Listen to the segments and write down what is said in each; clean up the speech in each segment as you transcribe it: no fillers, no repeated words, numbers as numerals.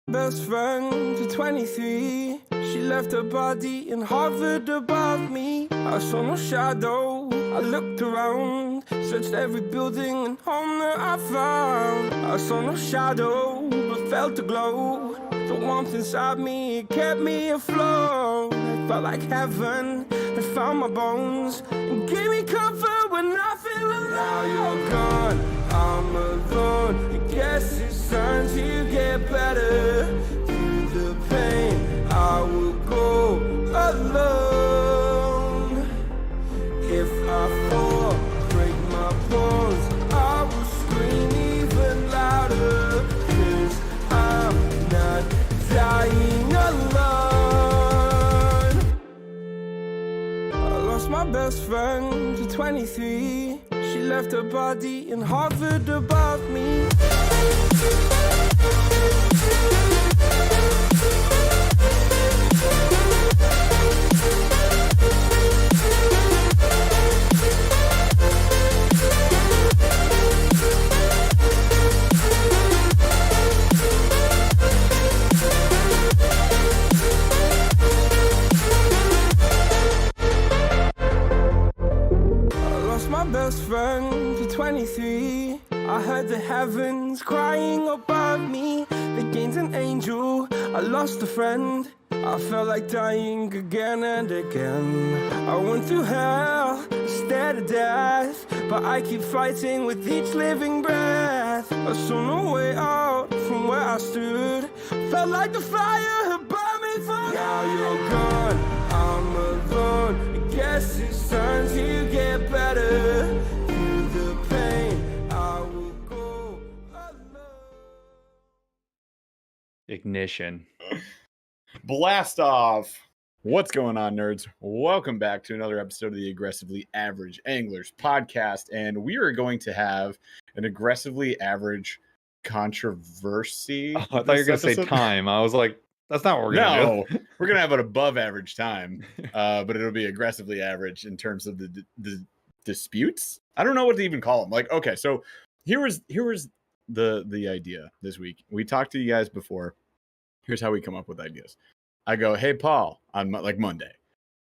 Best friend to 23. She left her body and hovered above me. I saw no shadow. I looked around, searched every building and home that I found. I saw no shadow, but felt a glow. The warmth inside me, it kept me afloat. It felt like heaven had found my bones and gave me comfort when I feel alone. Now you're gone, I'm alone. I guess it's time to get better. Through the pain, I will go alone. If I fall, break my bones, I will scream even louder. 'Cause I'm not dying alone. I lost my best friend to 23. She left her body and hovered above me. My best friend to 23. I heard the heavens crying above me. They gained an angel, I lost a friend. I felt like dying again and again. I went through hell, stared at death, but I keep fighting with each living breath. I saw no way out from where I stood. Felt like the fire had burned me through. Now you're gone, I'm alone. I guess it's time to get better. Through the pain, I will go alone. Ignition. Blast off. What's going on, nerds? Welcome back to another episode of the Aggressively Average Anglers podcast. And we are going to have an aggressively average controversy. Oh, I thought you were going to say time. I was like, that's not what we're going to do. We're going to have an above average time, but it'll be aggressively average in terms of the disputes. I don't know what to even call them. Like, okay, so here was the idea this week. We talked to you guys before. Here's how we come up with ideas. I go, hey, Paul, on like Monday.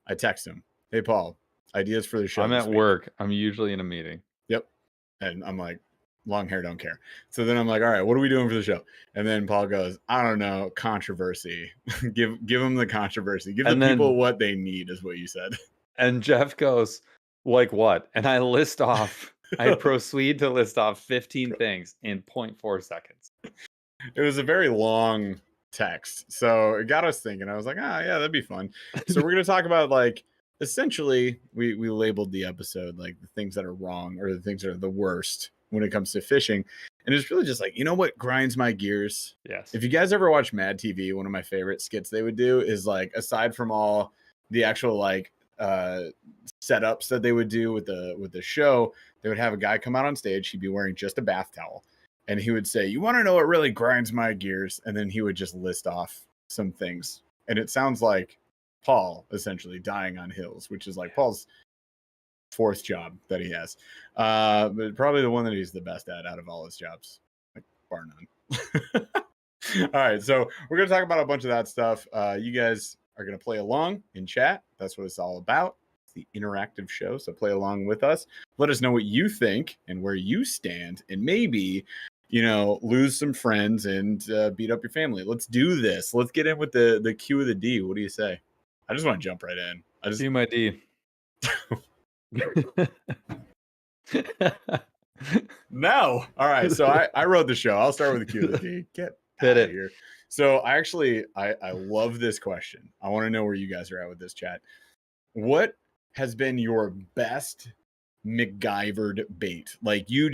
I text him, hey, Paul, ideas for the show. I'm at work. I'm usually in a meeting. Yep. And I'm like, long hair, don't care. So then I'm like, all right, what are we doing for the show? And then Paul goes, I don't know, controversy. give them the controversy. Give the people what they need is what you said. And Jeff goes, like what? And I proceed to list off 15 things in 0.4 seconds. It was a very long text, so it got us thinking. I was like, yeah, that'd be fun. So we're gonna talk about, like, essentially we labeled the episode like the things that are wrong or the things that are the worst when it comes to fishing. And it's really just like, you know what grinds my gears? Yes. If you guys ever watch Mad TV, one of my favorite skits they would do is, like, aside from all the actual like setups that they would do with the show, they would have a guy come out on stage. He'd be wearing just a bath towel. And he would say, you want to know what really grinds my gears? And then he would just list off some things. And it sounds like Paul essentially dying on hills, which is like Paul's fourth job that he has. But probably the one that he's the best at out of all his jobs, like, bar none. All right. So we're going to talk about a bunch of that stuff. You guys are going to play along in chat. That's what it's all about. It's the interactive show. So play along with us. Let us know what you think and where you stand. And maybe, you know, lose some friends and beat up your family. Let's do this. Let's get in with the Q of the D. What do you say? I just want to jump right in. Do my D. No. All right. So I wrote the show. I'll start with the Q of the D. Get out of here. So I love this question. I want to know where you guys are at with this, chat. What has been your best MacGyvered bait? Like, you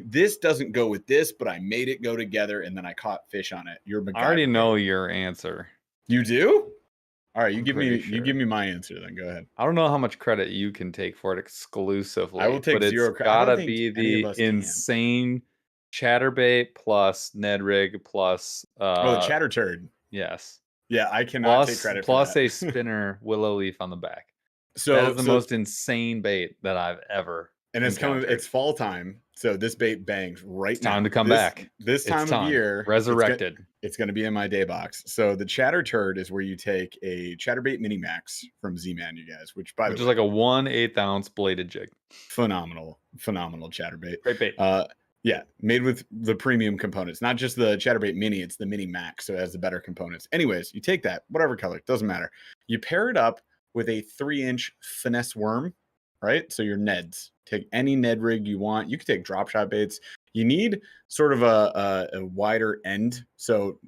this doesn't go with this, but I made it go together and then I caught fish on it. I already know your answer. You do? All right, you give me my answer then. Go ahead. I don't know how much credit you can take for it exclusively. I will take zero credit. It's gotta be the insane chatterbait plus Ned rig plus the chatter turd. Yes. Yeah, I cannot take credit for that. Plus a spinner willow leaf on the back. So that is the most insane bait that I've ever And it's coming. encountered. It's fall time, so this bait bangs right It's now. time to come This- back. This It's time of time. year, Resurrected. It's going to be in my day box. So the Chatter Turd is where you take a Chatterbait Mini Max from Z-Man, you guys. Which by Which the is way, like a 1/8 ounce bladed jig. phenomenal Chatterbait. Great bait. Yeah, made with the premium components, not just the Chatterbait Mini. It's the Mini Max, so it has the better components. Anyways, you take that, whatever color, doesn't matter. You pair it up with a 3-inch finesse worm, right? So your Neds. Take any Ned rig you want. You can take drop shot baits. You need sort of a wider end. So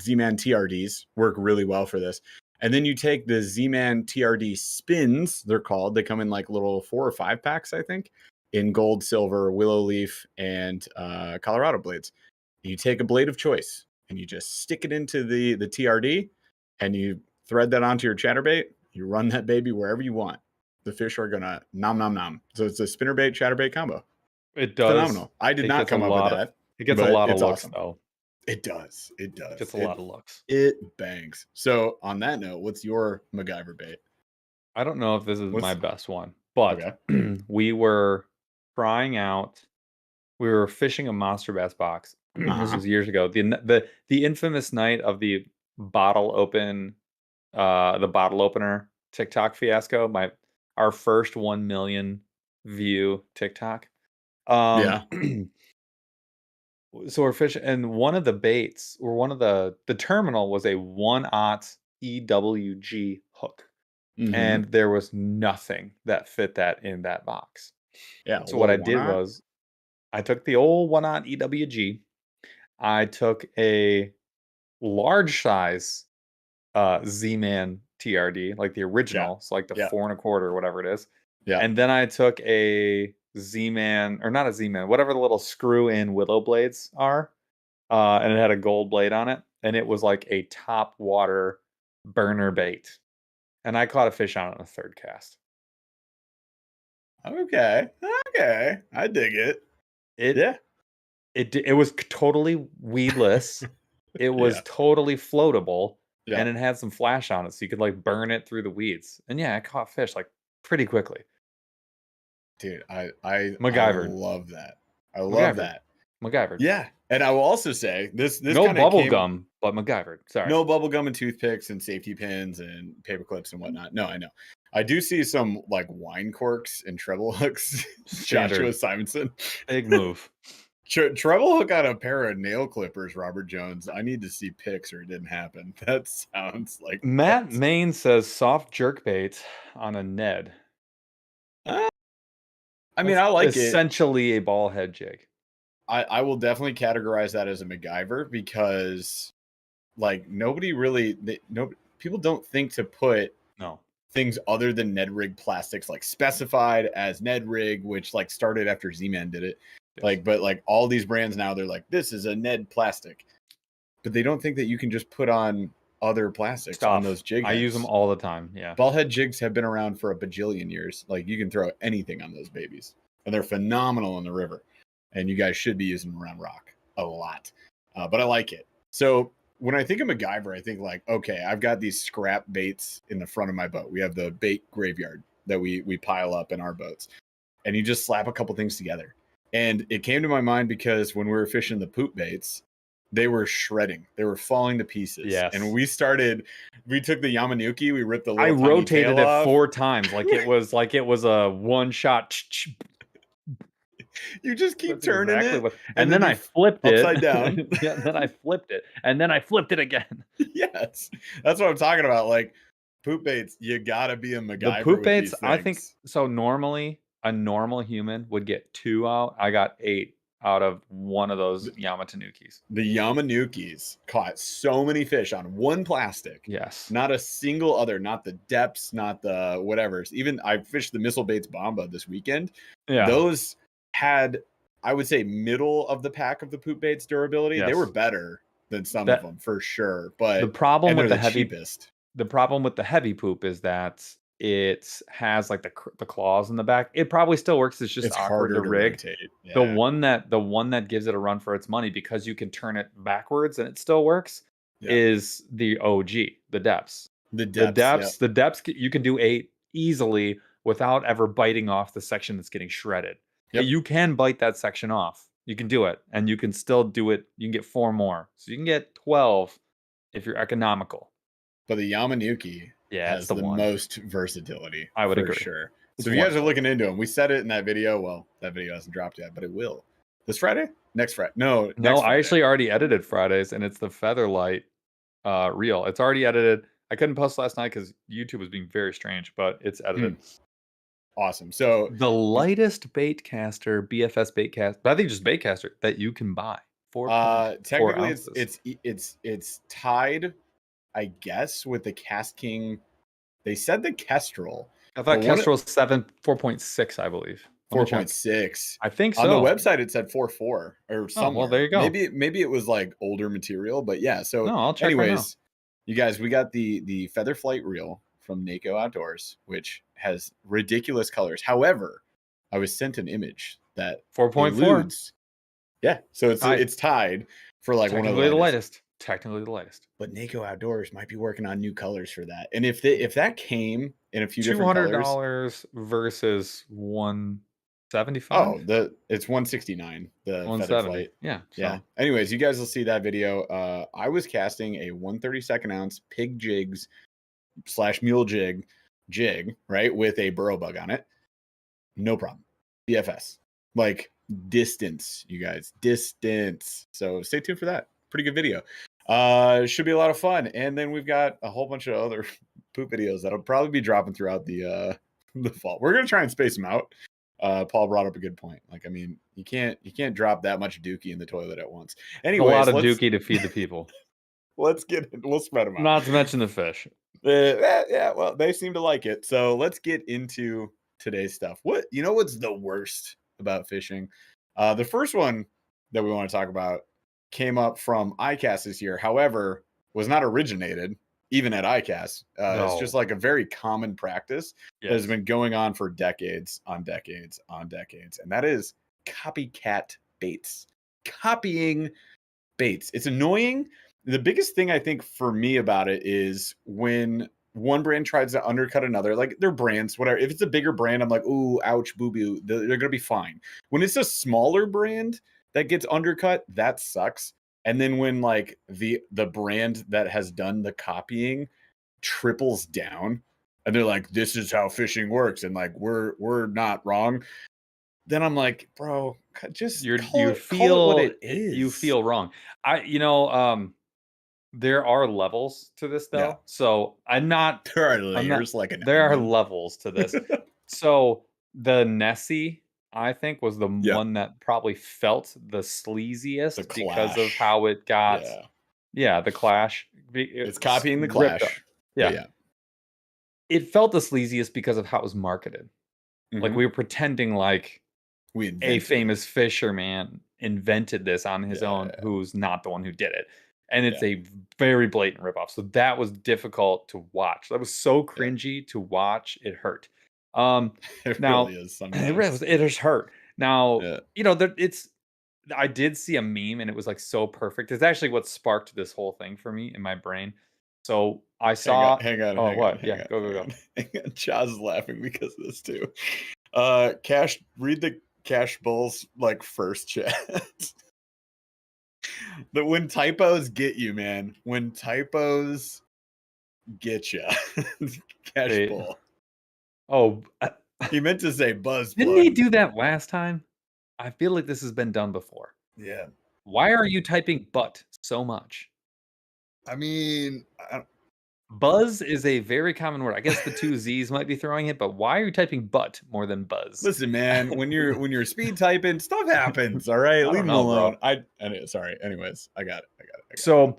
Z-Man TRDs work really well for this. And then you take the Z-Man TRD spins, they're called. They come in like little 4 or 5 packs, I think, in gold, silver, willow leaf, and Colorado blades. You take a blade of choice and you just stick it into the TRD and you thread that onto your chatterbait. You run that baby wherever you want. The fish are gonna nom nom nom. So it's a spinnerbait chatterbait combo. It does. Phenomenal. I did not come up with that. It gets a but lot of it's looks awesome. though. It does. It does. It gets a lot of looks. It bangs. So on that note, what's your MacGyver bait? I don't know if this is What's- my best one, but we were trying out. We were fishing a monster bass box. This was years ago. The infamous night of the bottle opener TikTok fiasco. Our first 1 million view TikTok. Yeah. So we're fishing, and one of the baits, or one of the terminal was a 1/0 EWG hook, and there was nothing that fit that in that box. Yeah. So what I did was, I took the old 1/0 EWG. I took a large size Z-Man TRD, like the original, so like the 4 1/4 or whatever it is. Yeah. And then I took a Z-Man, or not a Z-Man, whatever the little screw-in willow blades are, and it had a gold blade on it, and it was like a top water burner bait. And I caught a fish on it in the 3rd cast. Okay. I dig it. It was totally weedless. It was totally floatable, and it had some flash on it, so you could like burn it through the weeds. And yeah, I caught fish like pretty quickly. Dude, I MacGyver. love that. I love that. MacGyver. Yeah. And I will also say this no bubble gum, but MacGyver. Sorry. No bubble gum and toothpicks and safety pins and paper clips and whatnot. No, I know. I do see some like wine corks and treble hooks. Joshua Simonson. Big move. Treble hook on a pair of nail clippers, Robert Jones. I need to see pics or it didn't happen. That sounds like Matt Main says soft jerkbait on a Ned. I mean, I like essentially a ball head jig. I will definitely categorize that as a MacGyver because like people don't think to put things other than Ned rig plastics like specified as Ned rig, which like started after Z-Man did it. Like, but like all these brands now, they're like, this is a Ned plastic, but they don't think that you can just put on other plastics on those jig heads. I use them all the time. Yeah. Ball head jigs have been around for a bajillion years. Like you can throw anything on those babies and they're phenomenal in the river, and you guys should be using them around rock a lot. But I like it. So when I think of MacGyver, I think like, okay, I've got these scrap baits in the front of my boat. We have the bait graveyard that we pile up in our boats, and you just slap a couple things together. And it came to my mind because when we were fishing the poop baits, they were shredding. They were falling to pieces. Yes. And we took the Yamanuki, we ripped the little I rotated it off. 4 times. Like it was a one shot. You just keep turning it. And then I flipped it upside down. Yeah, then I flipped it. And then I flipped it again. Yes. That's what I'm talking about. Like poop baits, you gotta be a MacGyver. The poop baits, I think so. Normally a normal human would get 2 out. I got 8 out of one of those Yamatanukis. The Yamanukis caught so many fish on one plastic. Yes. Not a single other, not the depths, not the whatevers. Even I fished the Missile Baits Bomba this weekend. Yeah. Those had, I would say, middle of the pack of the poop baits durability. Yes. They were better than some of them for sure. But the problem with the heavy cheapest. The problem with the heavy poop is that it has like the claws in the back. It probably still works. It's just awkward to rig. Yeah. The one that gives it a run for its money, because you can turn it backwards and it still works, is the OG, the depths. The depths you can do 8 easily without ever biting off the section that's getting shredded. Yep. You can bite that section off. You can do it, and you can still do it. You can get 4 more, so you can get 12 if you're economical. But the Yamanouki has the the one. most versatility. I would for agree. sure. It's So if you guys are wonderful. looking into them, we said it in that video. Well, that video hasn't dropped yet, but it will. This Friday? Next Friday? No, No, next I Friday. actually already edited Fridays, and it's the Featherlight reel. It's already edited. I couldn't post last night because YouTube was being very strange, but it's edited. Awesome. So The lightest bait caster, BFS bait cast, but I think just bait caster that you can buy. 4.4 technically ounces. it's tied, I guess, with the Cast King. They said the Kestrel. I thought but Kestrel was 4.6, I believe. Let me check. 4.6. I think so. On the website it said 4.4 or somewhere. well, there you go. Maybe it was like older material, but yeah. So No, I'll check right now. anyways, you guys, we got the Feather Flight reel from NACO Outdoors, which has ridiculous colors. However, I was sent an image that 4.4. eludes. Yeah, so Tied. it's tied for like one of Technically the lightest. Technically the lightest. But NACO Outdoors might be working on new colors for that. And if that came in a few different colors, $200 versus 175. oh, it's 169. The Feather 170. Flight. Yeah. So. Yeah. Anyways, you guys will see that video. I was casting a 132nd ounce pig jigs / mule jig, right, with a burrow bug on it. No problem. BFS. Like distance, you guys. Distance. So stay tuned for that. Pretty good video. Should be a lot of fun. And then we've got a whole bunch of other poop videos that'll probably be dropping throughout the fall. We're gonna try and space them out. Paul brought up a good point. Like, I mean, you can't drop that much dookie in the toilet at once. Anyways, a lot of dookie to feed the people. We'll spread them out. Not to mention the fish. Yeah, well, they seem to like it. So let's get into today's stuff. What's the worst about fishing? The first one that we want to talk about came up from ICAST this year. However, was not originated even at ICAST. It's just like a very common practice that has been going on for decades on decades on decades. And that is copycat baits. Copying baits. It's annoying. The biggest thing I think for me about it is when one brand tries to undercut another, like their brands, whatever. If it's a bigger brand, I'm like, ooh, ouch, boo-boo. They're going to be fine. When it's a smaller brand that gets undercut, that sucks. And then when like the brand that has done the copying triples down and they're like, this is how fishing works, and like we're not wrong, then I'm like, bro, just call it what it is. You feel wrong. There are levels to this though. Yeah. So I'm not. There are layers there are levels to this. So the Nessie, I think, was the one that probably felt the sleaziest because of how it got. Yeah, the Clash. It's copying the Clash. Yeah. It felt the sleaziest because of how it was marketed. Like we were pretending like a famous fisherman invented this on his own, who's not the one who did it. And it's a very blatant ripoff. So that was difficult to watch. That was so cringy to watch. It hurt. It now, really is sometimes. It just hurt. Now, I did see a meme and it was like so perfect. It's actually what sparked this whole thing for me in my brain. So I saw. Hang on. Go. Chaz is laughing because of this too. Cash, read the Cash Bulls like first chat. But when typos get you, man, when typos get you, Cash Bull. Oh, he meant to say buzz. Didn't he do that last time? I feel like this has been done before. Yeah. Why are you typing "but" so much? I mean, buzz is a very common word. I guess the 2 Z's might be throwing it, but why are you typing "but" more than buzz? Listen, man, when you're speed typing, stuff happens. All right, leave me alone. Sorry. Anyways, I got it. So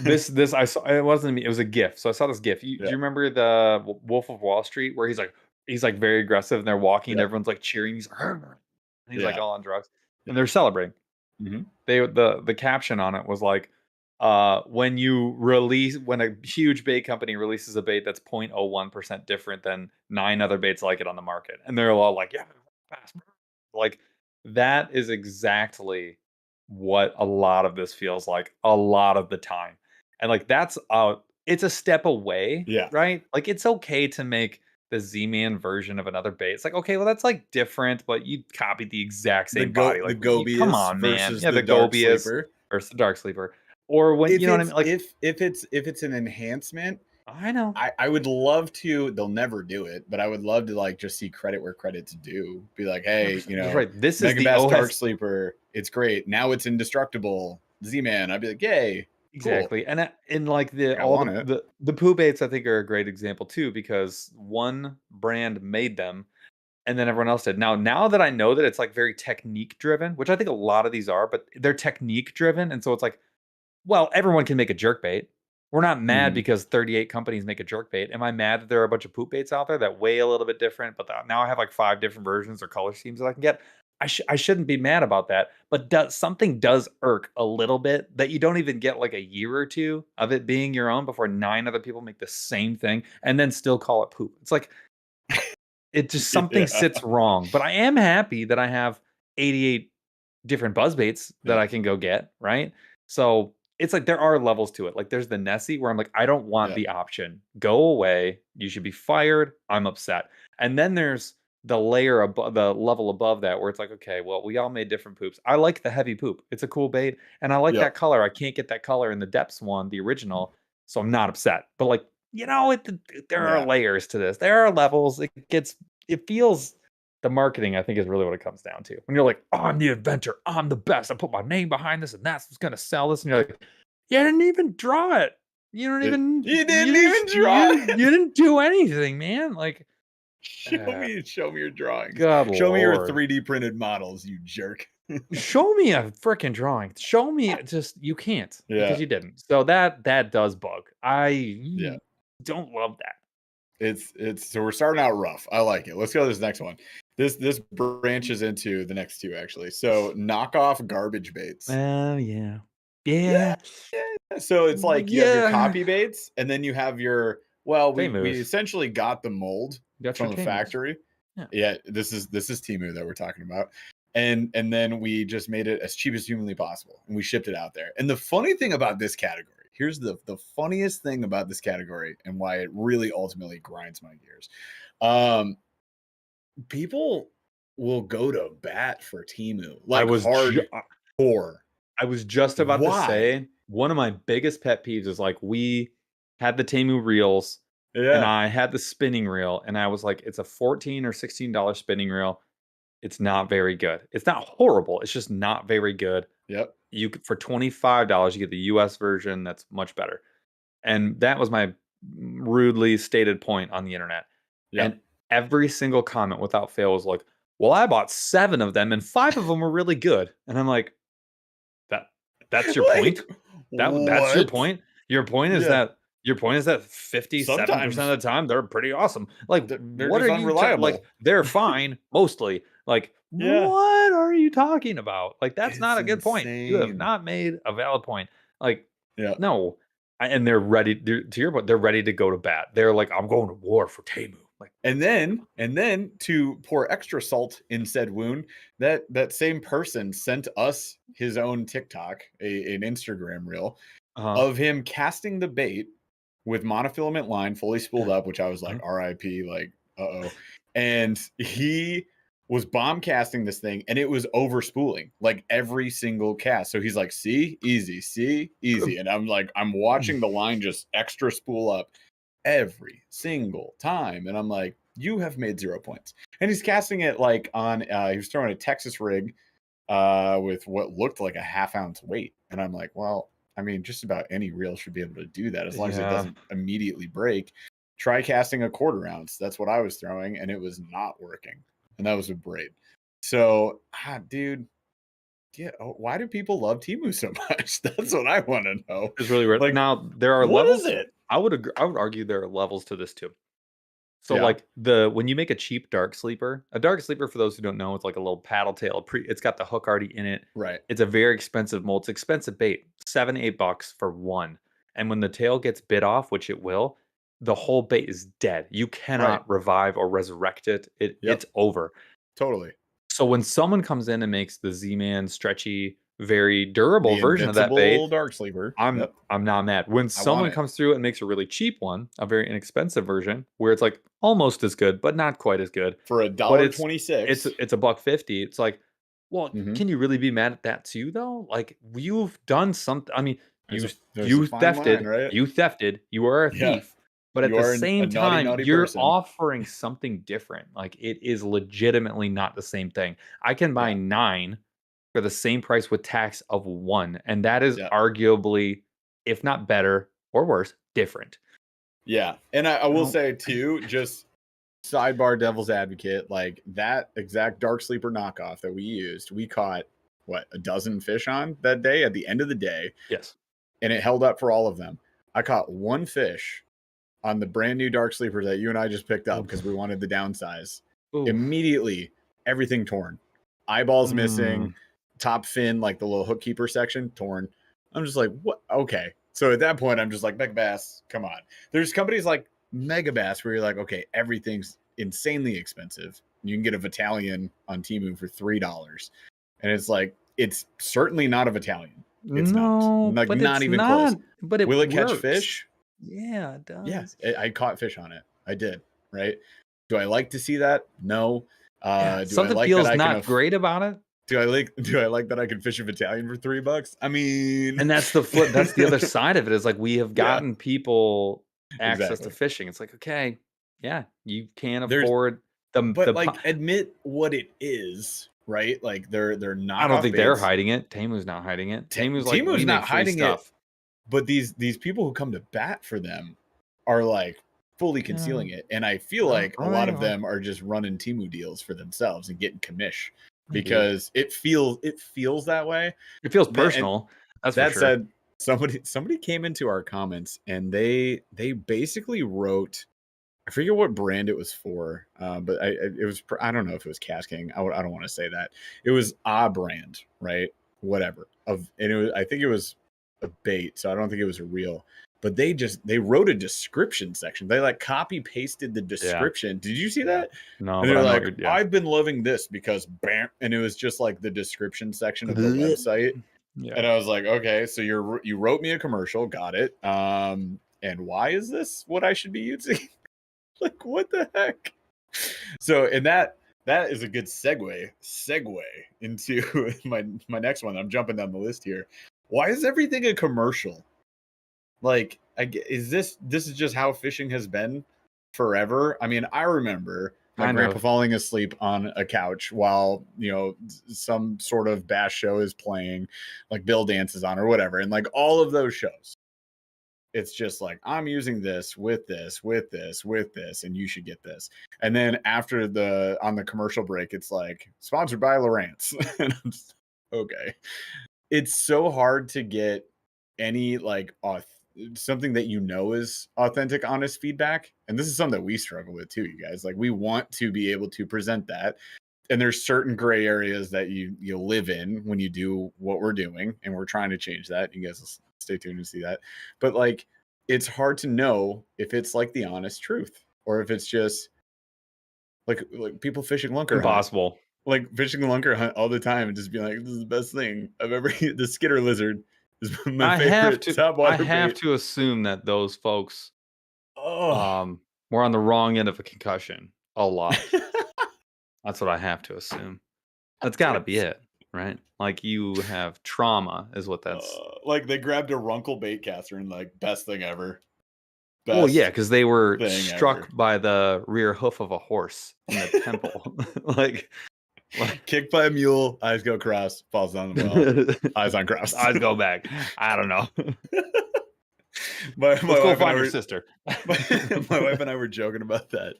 this I saw. It wasn't me. It was a GIF. So I saw this GIF. Do you remember the Wolf of Wall Street where he's like very aggressive and they're walking and everyone's like cheering. He's like all on drugs and they're celebrating. Mm-hmm. The caption on it was like, when a huge bait company releases a bait that's 0.01% different than 9 other baits like it on the market, and they're all like, yeah, fast. Like that is exactly what a lot of this feels like a lot of the time. And like that's it's a step away, right? Like it's okay to make the Z-Man version of another bait. It's like, okay, well, that's like different, but you copied the exact same body. The Like, come Gobius on, man. versus Yeah, the the Dark Gobius Sleeper. versus the Dark Sleeper. Or when, you know what I mean? Like, If it's an enhancement, I know. I would love to. They'll never do it, but I would love to like just see credit where credit's due. Be like, hey, 100%. That's right. This is the Megabass Dark OS. Sleeper. It's great. Now it's indestructible. Z-Man. I'd be like, yay, cool. Exactly. And in like I all want it. the poo baits, I think are a great example too, because one brand made them and then everyone else did. Now that I know that it's like very technique driven, which I think a lot of these are, but they're technique driven. And so it's like, well, everyone can make a jerk bait. We're not mad Mhm. because 38 companies make a jerk bait. Am I mad that there are a bunch of poop baits out there that weigh a little bit different, but now I have like 5 different versions or color schemes that I can get? I shouldn't be mad about that, but something does irk a little bit that you don't even get like a year or 2 of it being your own before 9 other people make the same thing and then still call it poop. It's like it just something Yeah. sits wrong. But I am happy that I have 88 different buzz baits that Yeah. I can go get, right? So it's like there are levels to it. Like there's the Nessie where I'm like, I don't want Yeah. the option. Go away. You should be fired. I'm upset. And then there's the layer above, the level above that where it's like, okay, well, we all made different poops. I like the heavy poop. It's a cool bait. And I like Yep. that color. I can't get that color in the depths one, the original. So I'm not upset. But like, there are Yeah. layers to this. There are levels. It feels the marketing, I think, is really what it comes down to. When you're like, oh, I'm the inventor, I'm the best, I put my name behind this, and that's what's gonna sell this. And you're like, you didn't even draw it. You don't even You didn't even draw you it. didn't do anything, man. Like, Show me your drawings. God Show me your Lord. 3D printed models, you jerk. Show me a freaking drawing. Show me just you can't Yeah. because you didn't. So that does bug. Yeah. Don't love that. It's so we're starting out rough. I like it. Let's go to this next one. This branches into the next two actually. So knockoff garbage baits. Oh yeah. Yeah. Yeah. So it's like you have your Yeah. copy baits, and then you have your we Temus. essentially got the mold Got from your the Temus. factory. Yeah. Yeah, this is Timu that we're talking about. And then we just made it as cheap as humanly possible and we shipped it out there. And the funny thing about this category, here's the funniest thing about this category and why it really ultimately grinds my gears. People will go to bat for Timu like hardcore. I was just about to Why? say one of my biggest pet peeves is like we had the Temu reels and Yeah. I had the spinning reel and I was like, it's a $14 or $16 spinning reel. It's not very good. It's not horrible. It's just not very good. Yep. For $25, you get the US version that's much better. And that was my rudely stated point on the internet. Yep. And every single comment without fail was like, well, I bought 7 of them and 5 of them were really good. And I'm like, that's your point? That's your point? Your point is Yeah. that 57% of the time they're pretty awesome. Like, They're what just are you unreliable. like? They're fine mostly. Like, Yeah. what are you talking about? Like, that's not a It's good point. You have insane. not made a valid point. Like, Yeah. no. And they're ready to your point. They're ready to go to bat. They're like, I'm going to war for Temu. Like, And then to pour extra salt in said wound, that same person sent us his own TikTok, an Instagram reel of him casting the bait with monofilament line fully spooled up, which I was like, RIP, like, uh-oh. And he was bomb casting this thing and it was over spooling like every single cast. So he's like, see, easy. And I'm like, I'm watching the line just extra spool up every single time. And I'm like, you have made 0 points. And he's casting it like on, he was throwing a Texas rig with what looked like a half-ounce weight. And I'm like, well, I mean, just about any reel should be able to do that as long as it doesn't immediately break. Try casting a 1/4 ounce. That's what I was throwing, and it was not working. And that was a braid. So, dude, yeah. Why do people love Temu so much? That's what I want to know. It's really weird. Like, Now there are what levels. is it? I would argue there are levels to this too. So Yeah. like when you make a cheap dark sleeper, a dark sleeper for those who don't know, it's like a little paddle tail. It's got the hook already in it. Right. It's a very expensive mold. It's expensive bait, $7-8 for one. And when the tail gets bit off, which it will, the whole bait is dead. You cannot revive or resurrect it. It's over. Totally. So when someone comes in and makes the Z-Man stretchy very durable The version of that bait, invincible dark sleeper. I'm Yep. not mad. When I want someone it. comes through and makes a really cheap one, a very inexpensive version, where it's like almost as good, but not quite as good, For but $1.26. it's a buck 50. It's like, well, Mhm. can you really be mad at that too, though? Like you've done something. I mean, There's a fine line, right? you thefted, you are a Yeah. thief, but at You the are a same naughty, time, naughty you're person. offering something different. Like it is legitimately not the same thing. I can buy Yeah. 9 for the same price with tax of 1, and that is Yeah. arguably, if not better or worse, different. Yeah. And I will No. say too, just sidebar devil's advocate, like that exact dark sleeper knockoff that we used, we caught what, a dozen fish on that day at the end of the day, Yes. and it held up for all of them. I caught one fish on the brand new dark sleeper that you and I just picked up because we wanted the downsize. Ooh. Immediately, everything torn, eyeballs missing, Mm. top fin, like the little hook keeper section, torn. I'm just like, what? Okay. So at that point, I'm just like, Mega Bass, come on. There's companies like Mega Bass where you're like, okay, everything's insanely expensive. You can get a Battalion on Temu for $3. And it's like, it's certainly not a Battalion. It's No, not. Like, but not it's even not. close. But it Will it catch works. fish? Yeah, it Yeah, does. I caught fish on it. I did, right? Do I like to see that? No. Yeah, Do I something like that feels I can not great about it. do I like that I can fish a Battalion for $3? I mean, And that's the flip. That's the other side of it. Is like we have Yeah. gotten people access to Exactly. fishing. It's like, okay, yeah, you can't There's afford the But like admit what it is, right? Like they're I don't knockoff think they're baits. hiding it. Temu's not hiding it. Temu's like, Timu's we make not free hiding it, stuff. but these people who come to bat for them are like fully concealing it. And I feel like a lot of them are just running Timu deals for themselves and getting commish Maybe. because it feels that way. It feels And personal. That's for that sure. said, somebody came into our comments and they basically wrote, I forget what brand it was for, but it was, I don't know if it was Casking. I don't want to say that. It was a brand, right? Whatever. And it was, I think it was a bait, so I don't think it was a real. But they wrote a description section. They like copy pasted the description. Did you see that? No, And but they're I know like, I've been loving this because bam, and it was just like the description section of the website. Yeah. And I was like, okay, so you wrote me a commercial, got it. And why is this what I should be using? Like, what the heck? So, and that is a good segue into my next one. I'm jumping down the list here. Why is everything a commercial? Like, is this is just how fishing has been forever? I mean, I remember my grandpa falling asleep on a couch while, some sort of bass show is playing, like Bill Dances on or whatever, and like all of those shows. It's just like, I'm using this with this, and you should get this. And then after on the commercial break, it's like sponsored by Lowrance. And I'm just, okay. It's so hard to get any like something that is authentic, honest feedback. And this is something that we struggle with too, you guys. Like we want to be able to present that. And there's certain gray areas that you live in when you do what we're doing, and we're trying to change that. You guys will stay tuned to see that. But like, it's hard to know if it's like the honest truth or if it's just like people fishing lunker Impossible. hunt. Like fishing lunker hunt all the time and just be like, this is the best thing I've ever the skitter lizard is my favorite top water I have bait. to assume that those folks Oh. were on the wrong end of a concussion a lot. That's what I have to assume. That's got to be it, right? Like you have trauma is what that's. Like they grabbed a Runkle bait caster and like best thing ever. Well, yeah, because they were thing struck ever. by the rear hoof of a horse in the temple. like kicked by a mule, eyes go cross, falls down the well, eyes on cross. Eyes go back. I don't know. my Let's go wife find your sister. my wife and I were joking about that.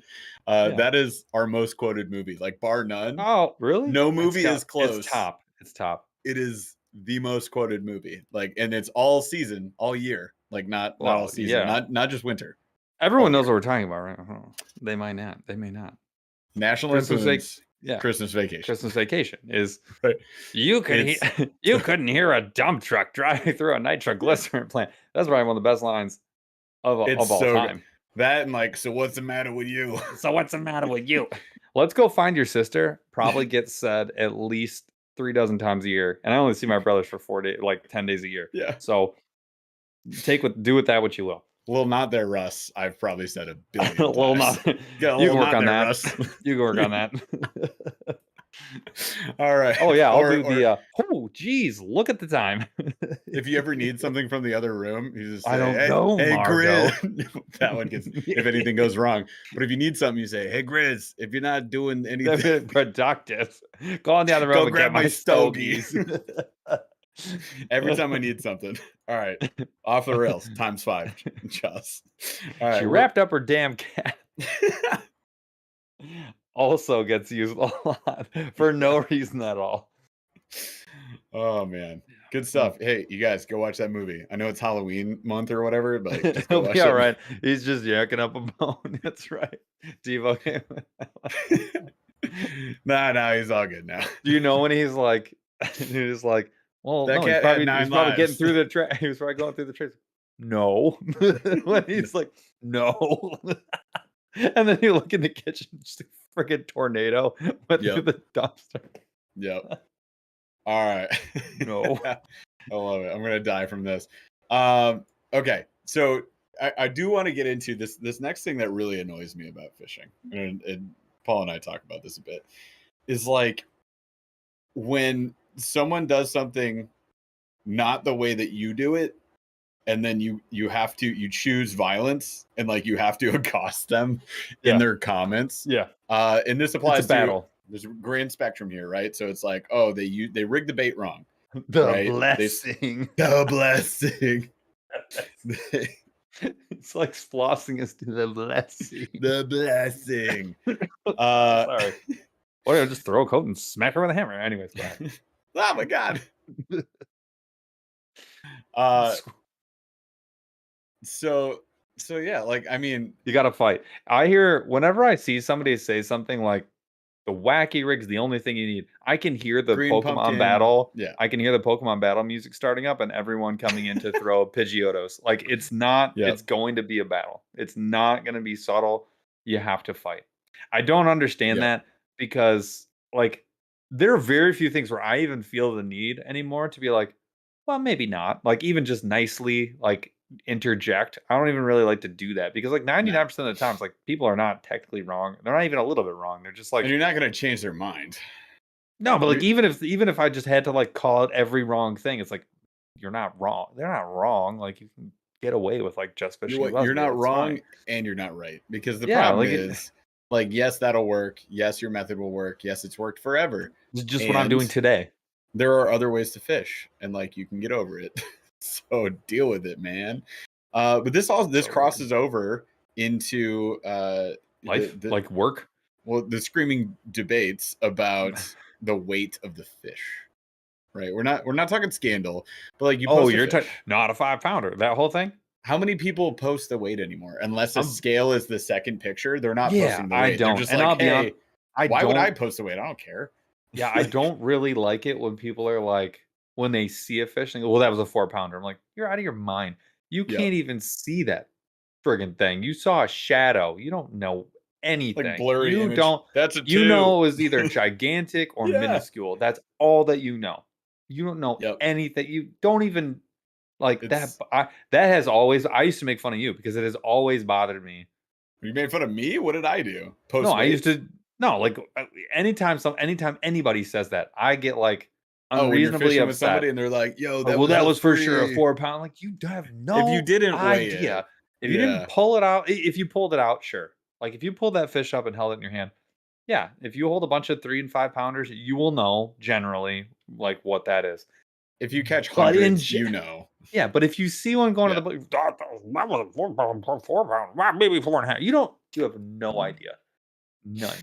That is our most quoted movie, like bar none. Oh, really? No movie is close. It's top. It's top. It is the most quoted movie. Like, and it's all season, all year. Like not all season, yeah. not just winter. Everyone knows what we're talking about, right? They might not. They may not. National Lampoon's Christmas Vacation. Christmas Vacation is right. You couldn't hear a dump truck driving through a nitroglycerin plant. That's probably one of the best lines of all time. Good. That and like, so what's the matter with you? So what's the matter with you? Let's go find your sister. Probably gets said at least 36 times a year, and I only see my brothers for 4 days, like 10 days a year. Yeah. So do with that what you will. Well, not there, Russ. I've probably said a billion times. Well, not Got a you little can work not on there, that. Russ. You can work on that. All right. Oh yeah, I'll Or- do the. Oh geez, look at the time. if you ever need something from the other room, you just say, I don't hey, know, hey, Margo. Grizz. That one gets if anything goes wrong. But if you need something, you say, hey, Grizz, if you're not doing anything Productive. Go on the other room go and grab get my stogies. stogies. Every time I need something. All right. Off the rails. Times 5. Just. All right. She wrapped up her damn cat. Also gets used a lot for no reason at all. Oh man, good stuff. Hey, you guys, go watch that movie. I know it's Halloween month or whatever, but just go He'll watch be that all right. He's just yakking up a bone. That's right. Devo. Nah, he's all good now. Do you know when he's like, well, That no, cat had 9 he's probably getting lives. through the track. He was probably going through the trace. No, when he's like, no, and then you look in the kitchen, just a freaking tornado went through Yep. the dumpster. Yep. All right. No. I love it. I'm gonna die from this. Okay, so I do want to get into this next thing that really annoys me about fishing, and Paul and I talk about this a bit, is like when someone does something not the way that you do it, and then you choose violence, and like you have to accost them in Yeah. their comments. Yeah. And this applies It's a battle. to there's a grand spectrum here, right? So it's like, oh, they rigged the bait wrong. The Right? blessing. The blessing. It's like flossing us to the blessing. The blessing. Sorry. Or I'll just throw a coat and smack her with a hammer. Anyways, go ahead. Oh my god. So yeah, like I mean, You gotta fight. I hear whenever I see somebody say something like the wacky rig's the only thing you need, I can hear the Green Pokemon pumpkin, battle. yeah. I can hear the Pokemon battle music starting up and everyone coming in to throw Pidgeotos. Like it's not, Yep. it's going to be a battle. It's not gonna be subtle. You have to fight. I don't understand Yep. that because like there are very few things where I even feel the need anymore to be like, well, maybe not. Like even just nicely like interject. I don't even really like to do that because like 99% of the times, like people are not technically wrong. They're not even a little bit wrong. They're just like, and you're not gonna change their mind. no, but like even if I just had to like call it every wrong thing, it's like you're not wrong. They're not wrong. Like you can get away with like just fishing. You're not It's wrong fine. and you're not right. Because the Yeah, problem like is like, yes, that'll work. Yes, your method will work. Yes, it's worked forever. It's just what I'm doing And today. there are other ways to fish, and like you can get over it. So deal with it, man. But this crosses over into Life, like work. well, the screaming debates about the weight of the fish. Right? We're not talking scandal, but like you post you're fish. not a 5-pounder. That whole thing. How many people post the weight anymore? Unless a scale is the second picture, they're not Yeah, posting the weight. I don't. They're just And like, I'll be hey, honest, why would I post the weight? I don't care. Yeah, I don't really like it when people are like, when they see a fish and go, well, that was a 4-pounder. I'm like, you're out of your mind. You Yep. can't even see that friggin' thing. You saw a shadow. You don't know anything. Like blurry you image. don't. That's a You 2. know it was either gigantic or Yeah. minuscule. That's all that you know. You don't know Yep. anything. You don't even like It's- that. That has always. I used to make fun of you because it has always bothered me. You made fun of me? What did I do? Post No, I used weights? to. No, like anytime anybody says that, I get like Oh, when you're unreasonably fishing with upset. somebody and they're like, yo, That was for sure a free. 4-pound. Like you have no If you didn't weigh idea. it, If you yeah. didn't pull it out, if you pulled it out, sure. Like if you pulled that fish up and held it in your hand, yeah. If you hold a bunch of 3 and 5 pounders, you will know generally like what that is. If you catch But in hundreds, gen- you know. Yeah, but if you see one going Yeah. to the boat, that was a 4-pound, maybe 4.5. You have no idea. None.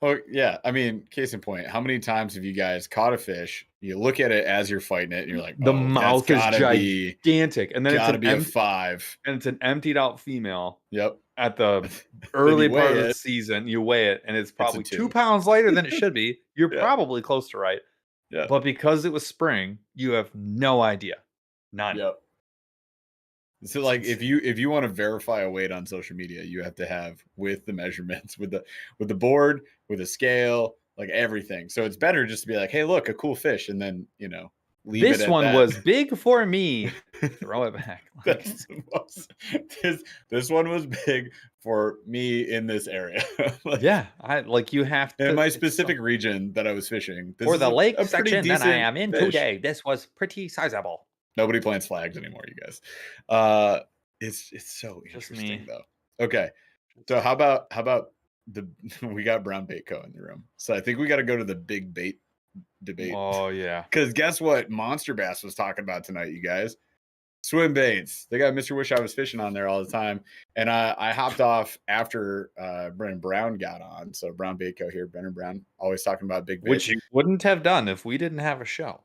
Oh yeah, I mean, case in point, how many times have you guys caught a fish? You look at it as you're fighting it, and you're like, The oh, mouth that's is gotta be gigantic, and then gotta be a 5. and it's an emptied out female. Yep. At the Then early you part weigh of the it. season, you weigh it, and it's probably 2 2. pounds lighter than it should be. You're Yeah. probably close to right. Yeah. But because it was spring, you have no idea. None. Yep. So like if you want to verify a weight on social media, you have to have with the measurements, with the board, with a scale, like everything. So it's better just to be like, hey, look, a cool fish, and then leave it This at one that. was big for me. Throw it back. Like, That's the most, this one was big for me in this area. Like, yeah, you have to in my it's so- specific region that I was fishing. This for is the lake a pretty section that I decent am in fish. today. This was pretty sizable. Nobody plants flags anymore, you guys. It's so Just interesting me. though. Okay, so how about the we got brown bait co in the room, so I think we got to go to the big bait debate. Oh yeah, Because guess what? Monster Bass was talking about tonight, you guys. Swim baits. They got Mr. Wish I Was Fishing on there all the time. And I hopped off after Brennan Brown got on. So Brown Bait Co here, Brennan Brown, always talking about big baits. which you wouldn't have done if we didn't have a show.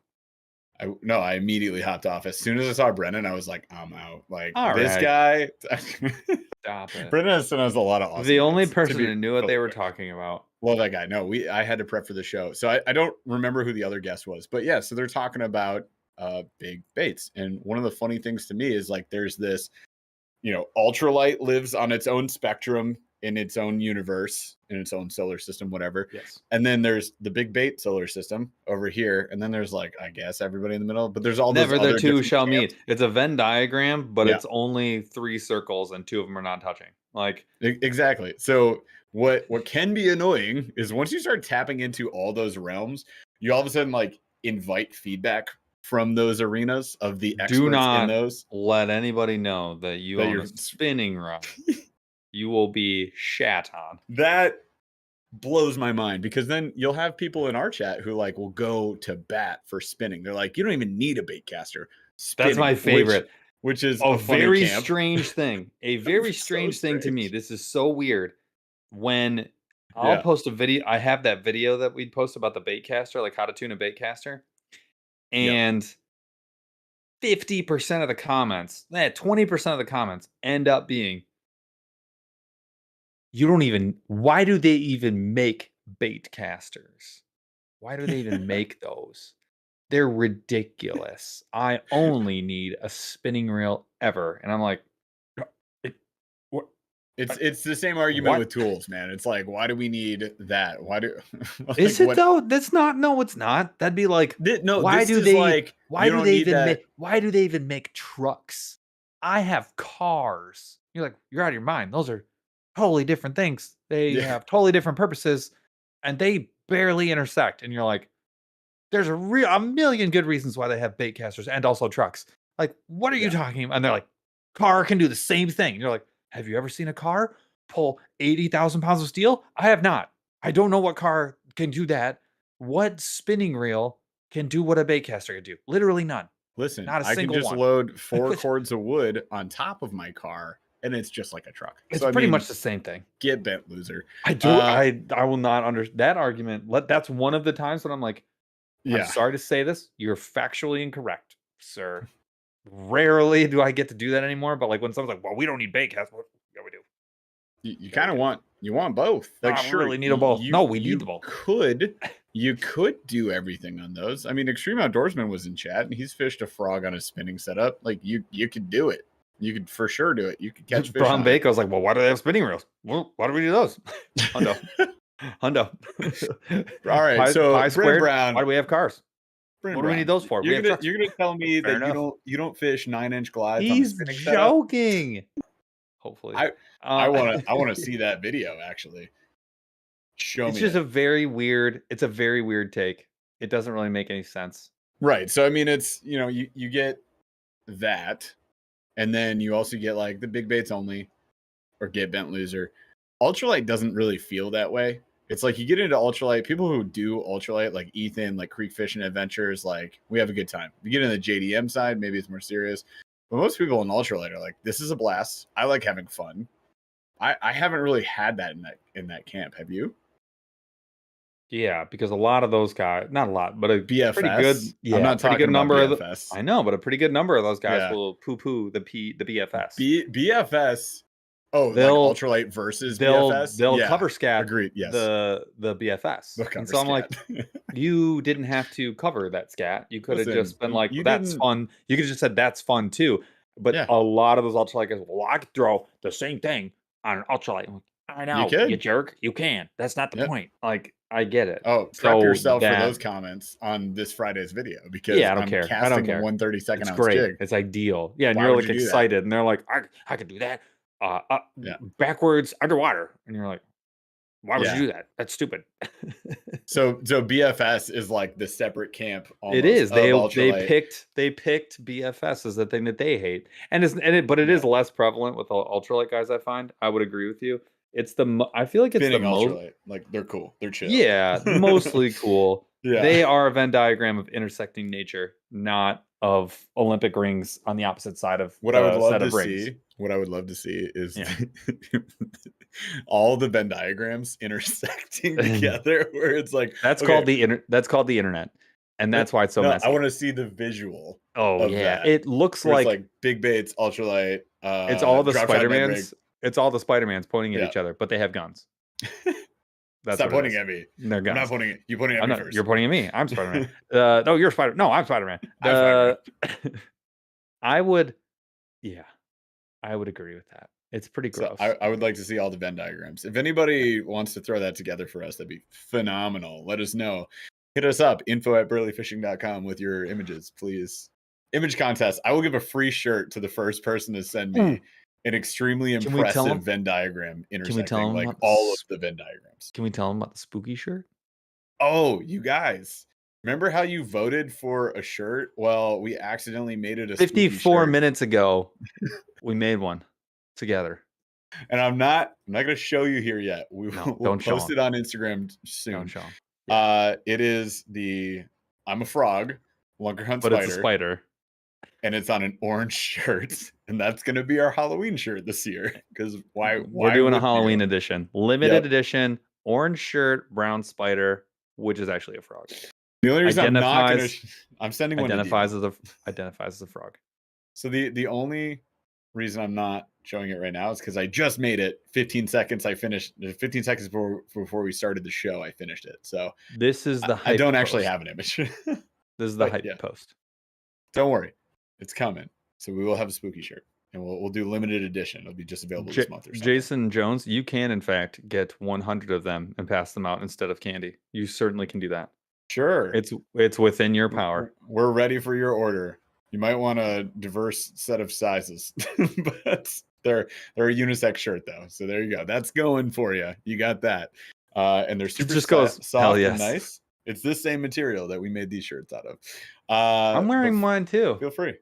I immediately hopped off. As soon as I saw Brennan, I was like, I'm out. Like, All this right. guy. Stop it. Brennan has sent us a lot of awesome The only baits, person who knew what they were talking about. Love that guy. No, I had to prep for the show. So I don't remember who the other guest was. But yeah, so they're talking about big baits. And one of the funny things to me is like there's this, ultralight lives on its own spectrum in its own universe, in its own solar system, whatever. Yes. And then there's the big bait solar system over here. And then there's like, I guess everybody in the middle, but there's all Never those the other two different shall camps. meet. It's a Venn diagram, but Yeah. it's only 3 circles and 2 of them are not touching. Like Exactly. So what can be annoying is once you start tapping into all those realms, you all of a sudden like invite feedback from those arenas of the experts do not in those. let anybody know that you That own you're- a spinning rod. You will be shat on. That blows my mind because then you'll have people in our chat who like will go to bat for spinning. They're like, you don't even need a bait caster. That's my favorite. Which is A funny very camp. strange thing. A very So strange thing to me. strange. This is so weird. When I'll post a video, I have that video that we'd post about the bait caster, like how to tune a bait caster. And 50% of the comments, 20% of the comments end up being, why do they even make bait casters? Why do they even make those? They're ridiculous. I only need a spinning reel ever. And I'm like, It's the same argument What? with tools, man. It's like, why do we need that? Why do like, is it what- though? That's not. No, it's not. That'd be like, No, why this do is they? like Why you do don't they need even that. make? Why do they even make trucks? I have cars. You're like, you're out of your mind. Those are totally different things. They Yeah. have totally different purposes, and they barely intersect. And you're like, there's a million good reasons why they have bait casters and also trucks. Like, what are you talking about? And they're like, car can do the same thing. And you're like, have you ever seen a car pull 80,000 pounds of steel? I have not. I don't know what car can do that. What spinning reel can do what a bait caster can do? Literally none. Listen, Not a I can single just one. load 4 cords of wood on top of my car, and it's just like a truck. It's So, I pretty mean, much the same thing. get bent, loser. I do. I will not understand that argument. That's one of the times when I'm like, I'm Yeah, sorry to say this, you're factually incorrect, sir. Rarely do I get to do that anymore. But like when someone's like, "Well, we don't need bait cast," yeah, we do. you kind of want both. Like, I sure, really need them both. No, we need them both. You could do everything on those. I mean, Extreme Outdoorsman was in chat, and he's fished a frog on a spinning setup. Like you could do it. You could for sure do it. You could catch fish. Brown on it. Baco's like, "Well, why do they have spinning reels? Well, why do we do those?" Hundo. All right, Pi so squared. Brent Brown. Why do we have cars? Brent What do we Brown, need those for? We have trucks. You're gonna tell me Fair that enough. you don't fish 9-inch glides. on a He's spinning setup? joking. Hopefully, I want to see that video actually. Show It's me. just it. a very weird. It's a very weird take. It doesn't really make any sense. Right. So I mean, it's you get that, and then you also get like the big baits only, or get bent loser. Ultralight doesn't really feel that way. It's like you get into ultralight. People who do ultralight, like Ethan, like Creek Fishing Adventures, like we have a good time. You get in the JDM side, maybe it's more serious. But most people in ultralight are like, this is a blast. I like having fun. I haven't really had that in that camp. Have you? Yeah, because a lot of those guys, not a lot, but a BFS. pretty good, I'm not pretty talking good about number of BFS. I know, but a pretty good number of those guys Yeah. will poo-poo the BFS. BFS. Oh, They'll- like ultralight versus they'll BFS. they'll Yeah, cover scat agreed. Yes. the BFS. They'll And cover so I'm like, scat. you didn't have to cover that scat. You could have Listen, just been like, you well, that's didn't- fun. You could have just said that's fun too. But Yeah. a lot of those ultralight guys, well, I could throw the same thing on an ultralight. I'm like, I know, could. you jerk. You can. That's not the Yep. point. Like, I get it. Oh, prep So yourself for that- those comments on this Friday's video because Yeah, I don't I'm care. I casting don't care. a 1/32 It's ounce great. jig. It's ideal. Yeah, and Why you're would like you do that? excited, and they're like, I could do that. Yeah. Backwards underwater, and you're like, why would Yeah. you do that? That's stupid. So BFS is like the separate camp almost It is. of They ultralight. picked BFS as the thing that they hate, and it is less prevalent with ultralight guys. I find. I would agree with you. It's I feel like it's Spinning the most. ultralight. Like they're cool. They're chill. Yeah, mostly cool. Yeah. They are a Venn diagram of intersecting nature, not of Olympic rings on the opposite side of What I would love set to of rings. see, what I would love to see is Yeah. all the Venn diagrams intersecting together, where it's like That's okay, called the internet, and that's why it's so no, messy. I want to see the visual. Oh of yeah, that, it looks where it's like like big baits, ultralight. it's all the drop shot, med rig. Spider-Mans. It's all the Spider-Mans pointing at Yeah. each other, but they have guns. That's Stop what it pointing is. at me. They're I'm guns. not pointing at you. Pointing at I'm me not- first. You're pointing at me. I'm Spider-Man. No, you're Spider. No, I'm Spider-Man. I'm I would agree with that. It's pretty gross. So I would like to see all the Venn diagrams. If anybody wants to throw that together for us, that'd be phenomenal. Let us know. Hit us up, info@burlyfishing.com with your images, please. Image contest. I will give a free shirt to the first person to send me an extremely Can we tell impressive 'em? Venn diagram intersecting tell 'em like about all of the Venn diagrams. Can we tell them about the spooky shirt? Oh, you guys. Remember how you voted for a shirt? Well, we accidentally made it a spooky 54 shirt. minutes ago, we made one together. And I'm not going to show you here yet. We'll don't show post 'em. it on Instagram soon. Don't show 'em. It is I'm a frog, Lunker Hunt But Spider, it's a spider. and it's on an orange shirt, and that's going to be our Halloween shirt this year. Because why? We're doing a wouldn't you? Halloween edition, limited Yep. edition, orange shirt, brown spider, which is actually a frog. The only reason I'm not going Identifies- to, I'm sending one to Identifies Dean. as a frog. So the only reason I'm not showing it right now is because I just made it 15 seconds. 15 seconds before we started the show. I finished it. So This is the hype I don't post. actually have an image. This is the but hype yeah. post. Don't worry, it's coming. So we will have a spooky shirt, and we'll do limited edition. It'll be just available this month or something. Jason Jones, you can in fact get 100 of them and pass them out instead of candy. You certainly can do that. Sure, It's within your power. We're ready for your order. You might want a diverse set of sizes, but they're a unisex shirt though. So there you go. That's going for you. You got that. And they're super just goes, hell soft yes. and nice. It's the same material that we made these shirts out of. I'm wearing but mine too. Feel free.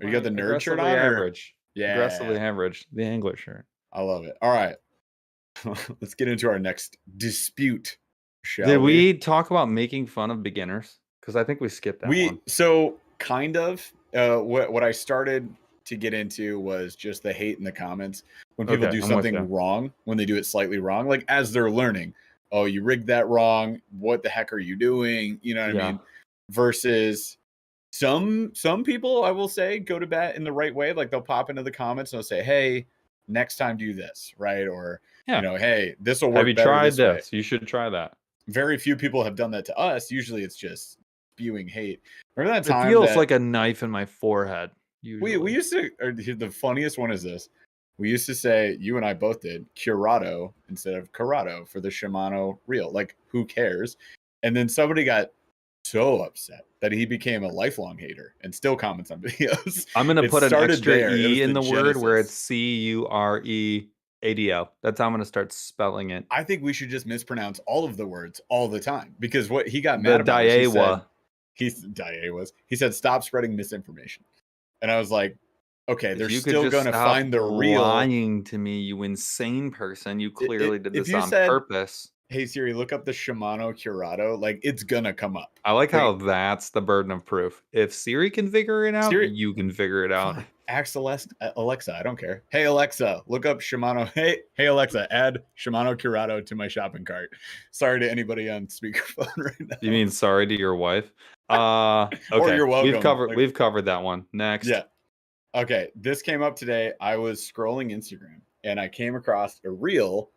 You got the nerd shirt on? Aggressively or- average. Yeah, Aggressively average. The angler shirt. I love it. All right, let's get into our next dispute. Shall Did we talk about making fun of beginners? Because I think we skipped that one. So kind of what I started to get into was just the hate in the comments when people Okay, do I'm with something ya. wrong, when they do it slightly wrong, like as they're learning. Oh, you rigged that wrong. What the heck are you doing? You know what I Yeah. mean? Versus some people, I will say, go to bat in the right way. Like they'll pop into the comments and they'll say, "Hey, next time do this," right? Or Yeah. "Hey, this will work." Have you better tried this way." this? You should try that. Very few people have done that to us. Usually, it's just spewing hate. Remember that It time? feels that like a knife in my forehead. we Usually. used to. Or the funniest one is this. We used to say, you and I both did, Curado instead of Corrado for the Shimano reel. Like, who cares? And then somebody got so upset that he became a lifelong hater and still comments on videos. I'm gonna It put an started extra there. It was E in the word where genesis. it's CUREADO. That's how I'm gonna start spelling it. I think we should just mispronounce all of the words all the time, because what he got The mad about was Daiwa. he said stop spreading misinformation. And I was like, okay, they're If you could still just going to stop find the real. lying to me, you insane person. You clearly did if this you on said- purpose. Hey Siri, look up the Shimano Curado. Like, it's gonna come up. I like how that's the burden of proof. If Siri can figure it out, Siri- you can figure it out. Ask Alexa, I don't care. Hey Alexa, look up Shimano. Hey Alexa, add Shimano Curado to my shopping cart. Sorry to anybody on speakerphone right now. You mean sorry to your wife? Okay. you're welcome. We've covered that one. Next. Yeah. Okay. This came up today. I was scrolling Instagram and I came across a reel.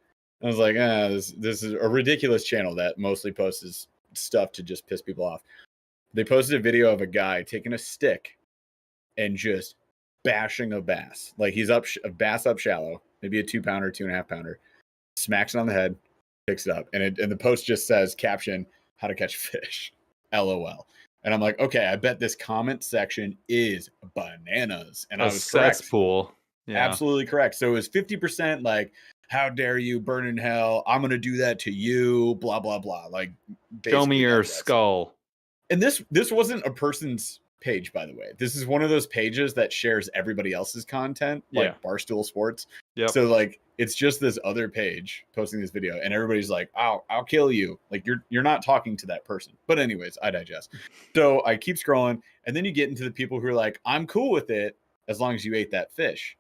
I was like, this is a ridiculous channel that mostly posts stuff to just piss people off. They posted a video of a guy taking a stick and just bashing a bass. Like, he's a bass up shallow, maybe a 2-pounder, 2.5-pounder, smacks it on the head, picks it up, and the post just says caption, "How to catch fish." LOL. And I'm like, okay, I bet this comment section is bananas. And A I was correct. cesspool. Yeah. Absolutely correct. So it was 50% like, how dare you, burn in hell, I'm gonna do that to you, blah blah blah. Like, show me basically your death threats. skull. And this wasn't a person's page, by the way. This is one of those pages that shares everybody else's content, like Barstool Sports. Yep. So like it's just this other page posting this video, and everybody's like, I'll kill you. Like you're not talking to that person. But anyways, I digest. So I keep scrolling, and then you get into the people who are like, I'm cool with it as long as you ate that fish.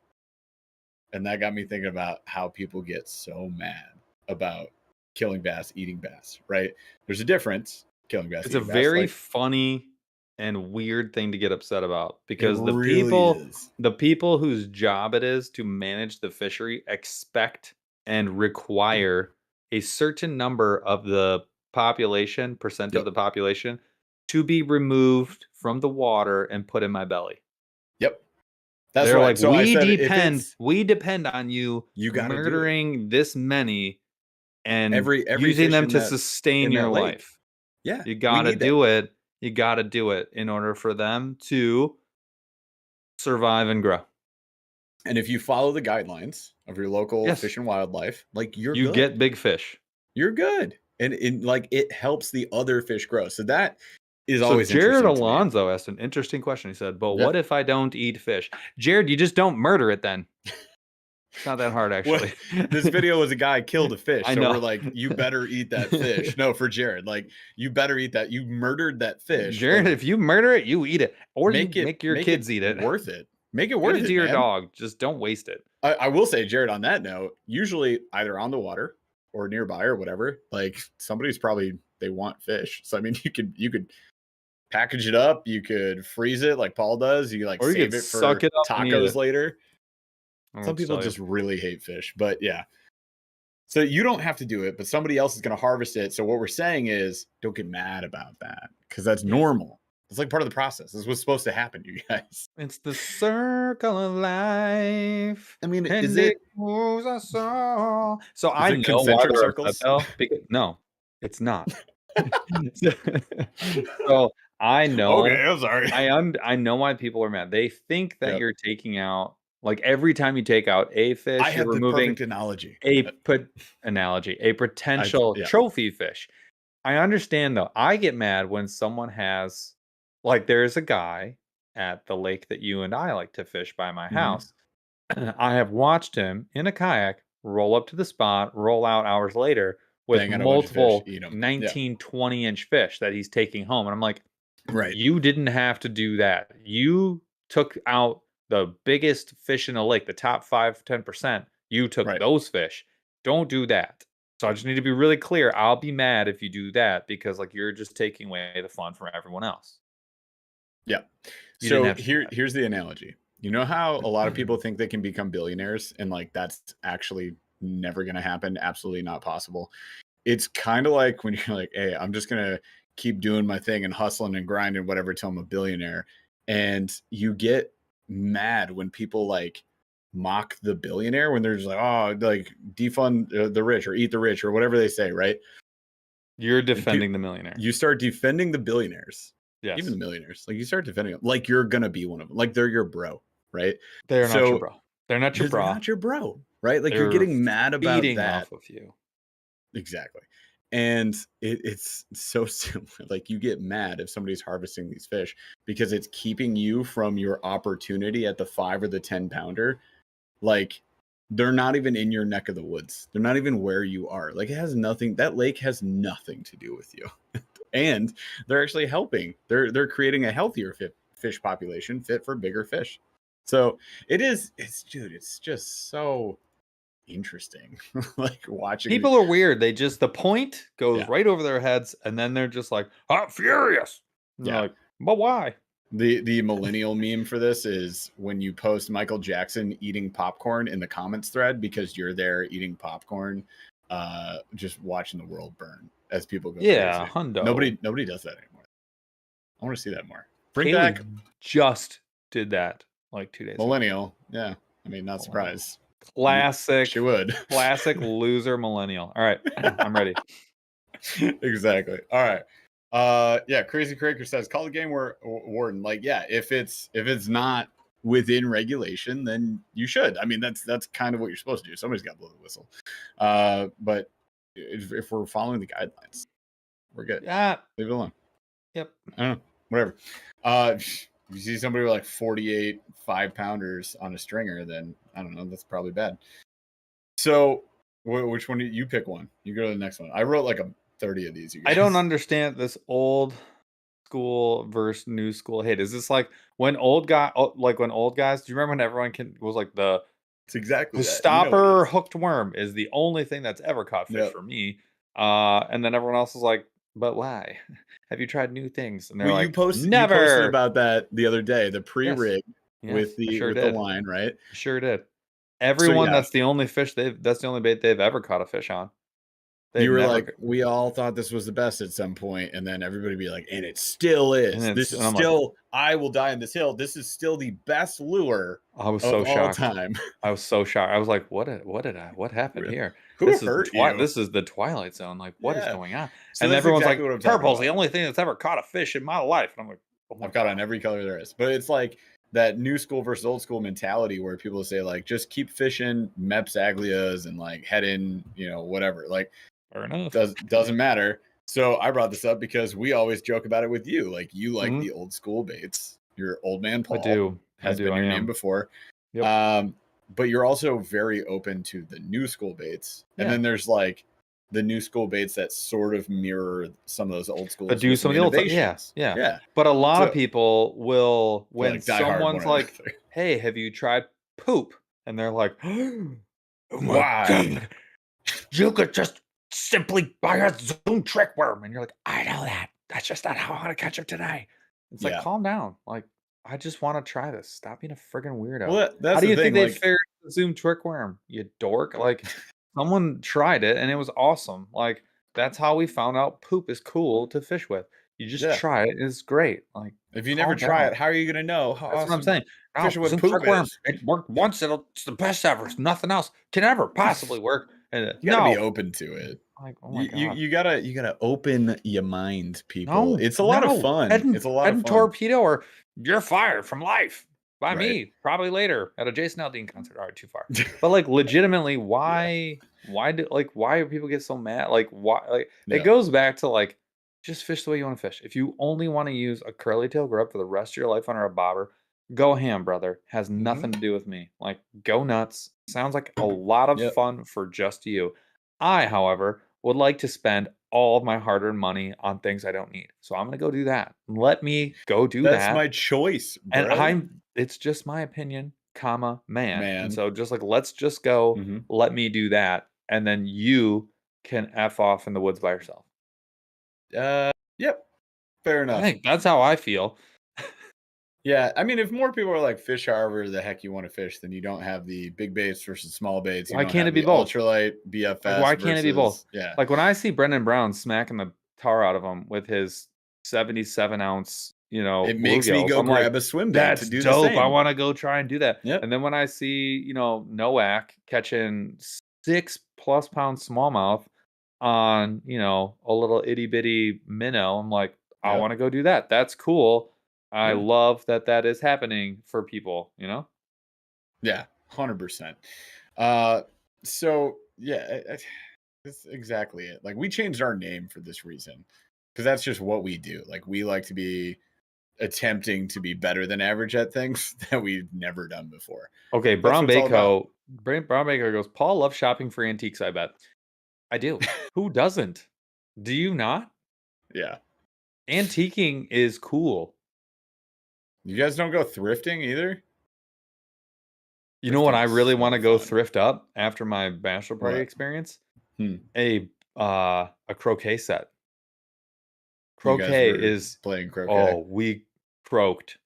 And that got me thinking about how people get so mad about killing bass, eating bass, right? There's a difference. Killing bass. It's a very funny and weird thing to get upset about, because the people whose job it is to manage the fishery expect and require a certain number of the population, percent of the population, to be removed from the water and put in my belly. Yep. That's They're right. like, So we depend on you murdering this many and every using them to sustain your life. Yeah. You gotta do it. You gotta do it in order for them to survive and grow. And if you follow the guidelines of your local Fish and Wildlife, like you get big fish. You're good. And like it helps the other fish grow. So that is always Jared Alonso asked an interesting question. He said, but what if I don't eat fish? Jared, you just don't murder it then. It's not that hard, actually. This video was a guy killed a fish. I so know. We're like, you better eat that fish. No, for Jared. Like, you better eat that. You murdered that fish. Jared, like, if you murder it, you eat it. Or make your kids eat it. Worth it. Make it worth it to your dog. Just don't waste it. I will say, Jared, on that note, usually either on the water or nearby or whatever, like somebody's probably, they want fish. So, I mean, you could package it up. You could freeze it like Paul does. You like save it for tacos later. Some people just really hate fish, but yeah. So you don't have to do it, but somebody else is going to harvest it. So what we're saying is don't get mad about that, because that's normal. It's like part of the process. This is what's supposed to happen, you guys. It's the circle of life. I mean, is it moves us all. So I know concentric circles? No, it's not. So I know. Okay, I'm sorry. I know why people are mad. They think that you're taking out, like every time you take out a fish, you're removing a potential trophy fish. I understand though. I get mad when someone has, like, there's a guy at the lake that you and I like to fish by my house. I have watched him in a kayak roll up to the spot, roll out hours later with multiple 19, 20-inch fish that he's taking home. And I'm like, right, you didn't have to do that. You took out the biggest fish in the lake, the top 5-10%. You took those fish. Don't do that. So I just need to be really clear. I'll be mad if you do that, because like you're just taking away the fun from everyone else. Yeah. So here's the analogy. You know how a lot of people think they can become billionaires, and like that's actually never going to happen. Absolutely not possible. It's kind of like when you're like, hey, I'm just going to keep doing my thing and hustling and grinding, whatever, till I'm a billionaire. And you get mad when people like mock the billionaire, when they're just like, oh, like defund the rich or eat the rich or whatever they say, right? You're defending the millionaire. You start defending the billionaires. Yes. Even the millionaires. Like you start defending them like you're going to be one of them. Like they're your bro, right? They're not your bro. They're not your bro. They're not your bro, right? Like you're getting mad about that. Off of you. Exactly. And it's so similar. Like you get mad if somebody's harvesting these fish because it's keeping you from your opportunity at the 5 or the 10 pounder. Like they're not even in your neck of the woods. They're not even where you are. Like it has nothing. That lake has nothing to do with you. And they're actually helping. They're creating a healthier fish population fit for bigger fish. So it's just so interesting. Like watching people are weird. They just, the point goes right over their heads, and then they're just like, I'm furious. And they're like, but why? The millennial meme for this is when you post Michael Jackson eating popcorn in the comments thread because you're there eating popcorn, just watching the world burn as people go crazy. Hundo. Nobody does that anymore. I want to see that more. Bring Haley back just did that like 2 days millennial ago. Yeah, I mean, not surprised. Classic. She would. Classic loser millennial. All right, I'm ready. Exactly. All right. Yeah, Crazy Cracker says call the game warden. Like, yeah, if it's not within regulation, then you should. I mean, that's kind of what you're supposed to do. Somebody's got to blow the whistle. But if we're following the guidelines, we're good. Yeah. Leave it alone. Yep. I don't know. Whatever. If you see somebody with like 48 5-pounders on a stringer, then I don't know. That's probably bad. So, which one? You pick one. You go to the next one. I wrote like 30 of these. You guys. I don't understand this old school versus new school hate. Is this like when old guys? Do you remember when everyone was like It's exactly the that. stopper hooked worm is the only thing that's ever caught fish for me. And then everyone else is like, but why? Have you tried new things? And they're like, you posted about that the other day. The pre-rig with the line, right? Sure did. Everyone, that's the only bait they've ever caught a fish on. You were like, we all thought this was the best at some point, and then everybody be like, and it still is. This is still, I will die on this hill. This is still the best lure. I was so shocked. Time. I was so shocked. I was like, what happened here? This is the Twilight Zone. Like, what is going on? So and everyone's like, purple's the only thing that's ever caught a fish in my life. And I'm like, I've caught on every color there is. But it's like that new school versus old school mentality where people say like, just keep fishing Meps Aglias and like head in, whatever. Like, fair enough. Doesn't matter. So I brought this up because we always joke about it with you. Like you like the old school baits. You're old man Paul. I do. Has been your name before. Yep. But you're also very open to the new school baits. And then there's like the new school baits that sort of mirror some of those old schools. But do some of the old stuff. Yeah. But a lot of people will, when someone's like, hey, have you tried poop? And they're like, oh my God. You could just simply buy a Zoom trick worm. And you're like, I know that. That's just not how I want to catch him today. It's like, calm down. Like, I just want to try this. Stop being a friggin' weirdo. Well, that's how do you think they like, figured the Zoom trick worm? You dork. Like, someone tried it and it was awesome. Like, that's how we found out poop is cool to fish with. You just try it. It's great. Like, if you never try it, how are you going to know how that's awesome what I'm saying. fishing with poop worm? It worked once. It's the best ever. Nothing else can ever possibly work. And you gotta be open to it. Like, oh my God. You gotta open your mind, people. It's a lot of fun. It's a lot of fun. Torpedo or you're fired from life by me probably later at a Jason Aldean concert. All right, too far. But like legitimately, why do people get so mad? Like why? Like it goes back to like just fish the way you want to fish. If you only want to use a curly tail grub for the rest of your life under a bobber, go ham, brother. Has nothing to do with me. Like, go nuts. Sounds like a lot of fun for just you. I, however, would like to spend all of my hard-earned money on things I don't need. So I'm going to go do that. Let me go do that. That's my choice, bro. And it's just my opinion, man. And so just like, let's just go. Let me do that. And then you can F off in the woods by yourself. Yep. Fair enough. I think that's how I feel. Yeah, I mean, if more people are like fish however the heck you want to fish, then you don't have the big baits versus small baits. Why can't it be both? Ultralight, BFS. Like, why can't it be both? Yeah. Like when I see Brendan Brown smacking the tar out of him with his 77-ounce, it makes me go grab a swim bait to do dope. the same. I want to go try and do that. Yep. And then when I see, Noack catching 6+ pound smallmouth on, a little itty bitty minnow, I'm like, I want to go do that. That's cool. I love that is happening for people, Yeah, 100%. So yeah, that's exactly it. Like we changed our name for this reason because that's just what we do. Like we like to be attempting to be better than average at things that we've never done before. Okay, Brown Baco goes, Paul loves shopping for antiques, I bet. I do. Who doesn't? Do you not? Yeah. Antiquing is cool. You guys don't go thrifting either? You know what I really want to go thrift up after my bachelor party experience? A croquet set. Croquet is playing croquet. Oh, we croaked.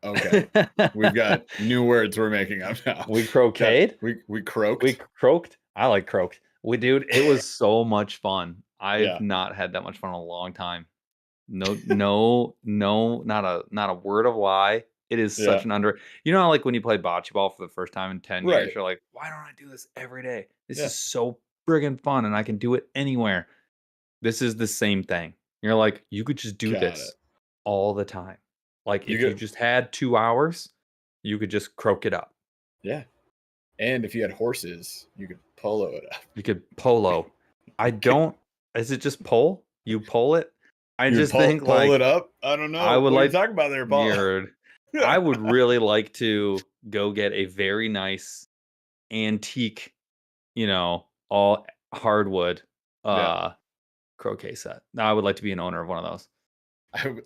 Okay. We've got new words we're making up now. We croqueted? We croaked. We croaked? I like croaked. Dude, it was so much fun. I've not had that much fun in a long time. No, not a word of lie. It is such an you know, like when you play bocce ball for the first time in 10 years, Right. you're like, why don't I do this every day? This Yeah. is so friggin' fun and I can do it anywhere. This is the same thing. You're like, you could just do Got this it. all the time. Like You if you could- just had 2 hours, you could just croak it up. Yeah. And if you had horses, you could polo it up. You could polo. I don't. Is it just pull? You pull it? I You just pull, think pull like it up. I don't know. I would what like. are you talking about there, Paul? Weird. I would really like to go get a very nice antique, you know, all hardwood croquet set. Now I would like to be an owner of one of those.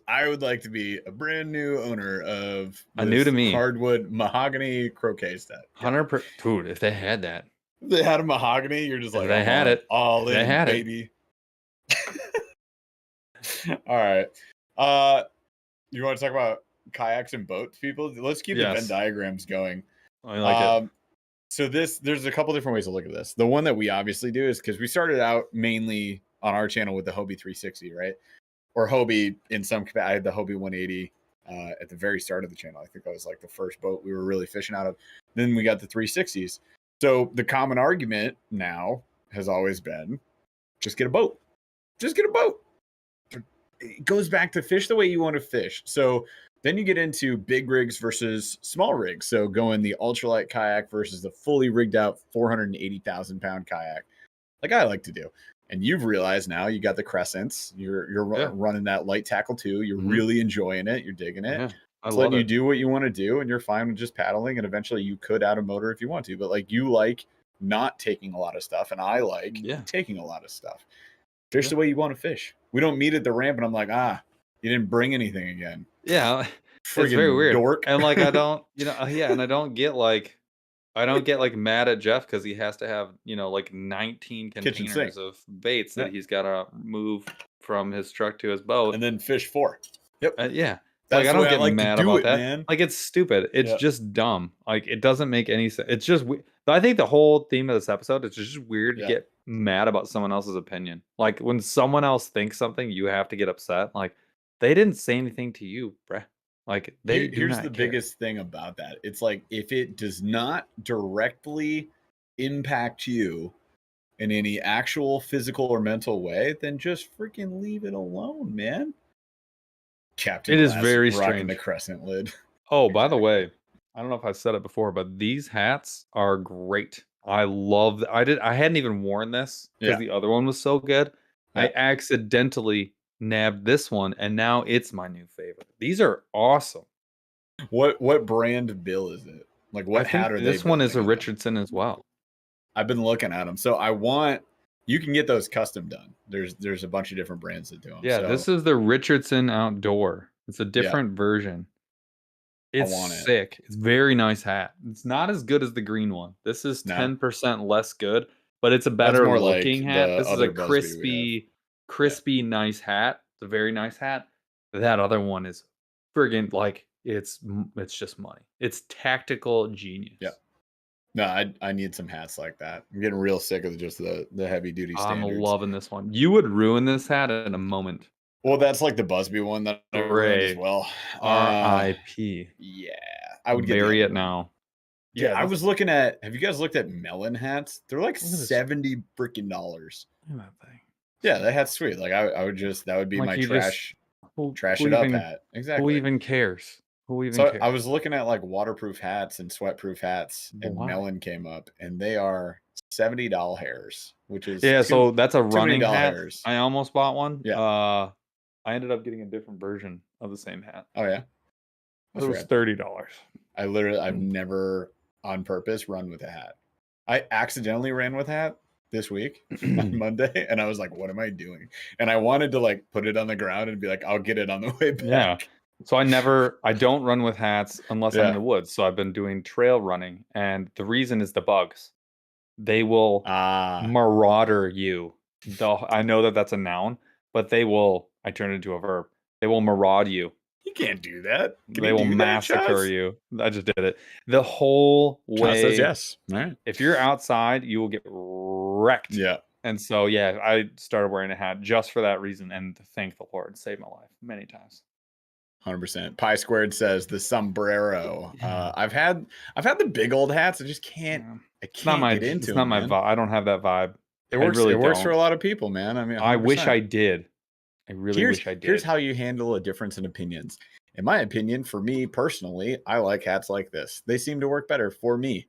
I would like to be a brand new owner of A new to me hardwood mahogany croquet set. 100%. Dude, if they had that, If they had a mahogany, you're just if like, they had it, all if they in, had it. baby. All right. You want to talk about kayaks and boats, people? Let's keep the Venn diagrams going. I like it. So there's a couple different ways to look at this. The one that we obviously do is because we started out mainly on our channel with the Hobie 360, right? Or Hobie in some capacity. I had the Hobie 180 at the very start of the channel. I think that was like the first boat we were really fishing out of. Then we got the 360s. So the common argument now has always been, just get a boat. Just get a boat. It goes back to fish the way you want to fish. So then you get into big rigs versus small rigs. So going the ultralight kayak versus the fully rigged out 480,000 pound kayak, like I like to do. And you've realized now you got the Crescents. You're running that light tackle too. You're really enjoying it. You're digging it. Yeah, it's letting you do what you want to do, and you're fine with just paddling. And eventually, you could add a motor if you want to. But like you like not taking a lot of stuff, and I like taking a lot of stuff. Fish the way you want to fish. We don't meet at the ramp, and I'm like, you didn't bring anything again. Yeah, friggin' it's very weird. dork. And like I don't, and I don't get like mad at Jeff because he has to have, like 19 containers of baits that he's got to move from his truck to his boat. And then fish 4. Yep. Yeah. That's like I don't get like mad to do about it, that. man. Like it's stupid. It's just dumb. Like it doesn't make any sense. It's just I think the whole theme of this episode is just weird to get mad about someone else's opinion. Like when someone else thinks something, you have to get upset. Like they didn't say anything to you, bruh. Like here's the biggest thing about that. It's like if it does not directly impact you in any actual physical or mental way, then just freaking leave it alone, man. Captain it is Glass very rocking strange. the crescent lid. Oh, by the way, I don't know if I said it before, but these hats are great. I love I hadn't even worn this because the other one was so good. I accidentally nabbed this one and now it's my new favorite. These are awesome. What brand bill is it? Like what hat are they? This one is a Richardson as well. I've been looking at them. So you can get those custom done. There's a bunch of different brands that do them. Yeah, this is the Richardson Outdoor. It's a different version. It's sick. It's very nice hat. It's not as good as the green one. This is 10% less good, but it's a better looking hat. This is a crispy, nice hat. It's a very nice hat. That other one is friggin' like it's just money. It's tactical genius. Yeah. No, I need some hats like that. I'm getting real sick of just the heavy duty standards. I'm loving this one. You would ruin this hat in a moment. Well, that's like the Busby one that I ruined as well. R.I.P. Yeah, I would bury it now. Yeah, I was looking at. Have you guys looked at melon hats? They're like $70 freaking. Look at that thing. Yeah, that hat's sweet. Like I would just that would be my trash it up hat. Exactly. Who even cares? Cares? I was looking at like waterproof hats and sweatproof hats, and melon came up, and they are $70 hairs, which is so that's a running hat. Hairs. I almost bought one. Yeah. I ended up getting a different version of the same hat. Oh yeah, it was $30. I've never on purpose run with a hat. I accidentally ran with a hat this week on Monday, and I was like, what am I doing? And I wanted to like put it on the ground and be like, I'll get it on the way back. Yeah. So I don't run with hats unless I'm in the woods. So I've been doing trail running, and the reason is the bugs. They will marauder you. I know that that's a noun, but they will. I turned it into a verb. They will maraud you. You can't do that. They will massacre you. I just did it. The whole way. Says yes. All right. If you're outside, you will get wrecked. Yeah. And so, I started wearing a hat just for that reason. And thank the Lord, saved my life many times. 100%. Pi Squared says the sombrero. I've had the big old hats. I just can't. Yeah. I It's not can't my get into it's them, not my man. vibe. I don't have that vibe. It I works. really It works for a don't. lot of people, man. I mean, 100%. I wish I did. I really wish I did. Here's how you handle a difference in opinions. In my opinion, for me personally, I like hats like this. They seem to work better for me.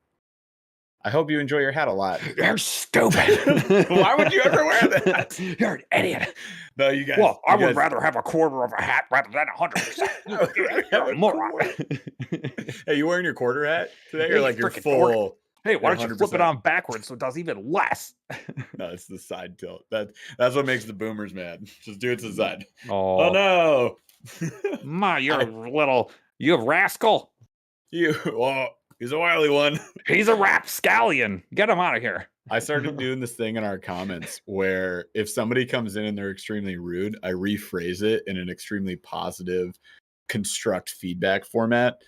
I hope you enjoy your hat a lot. You're stupid. Why would you ever wear that? You're an idiot. No, you guys. Well, I you would guys- rather have a quarter of a hat rather than 100%. You're a moron. Hey, you wearing your quarter hat today, Hey, or you like your frickin' full? dork. Hey, why don't you flip it 100%? on backwards so it does even less? No, it's the side tilt. That's what makes the boomers mad. Just do it to the side. Oh, Oh no, you rascal. Oh, he's a wily one. He's a rapscallion. Get him out of here. I started doing this thing in our comments where if somebody comes in and they're extremely rude, I rephrase it in an extremely positive, construct feedback format,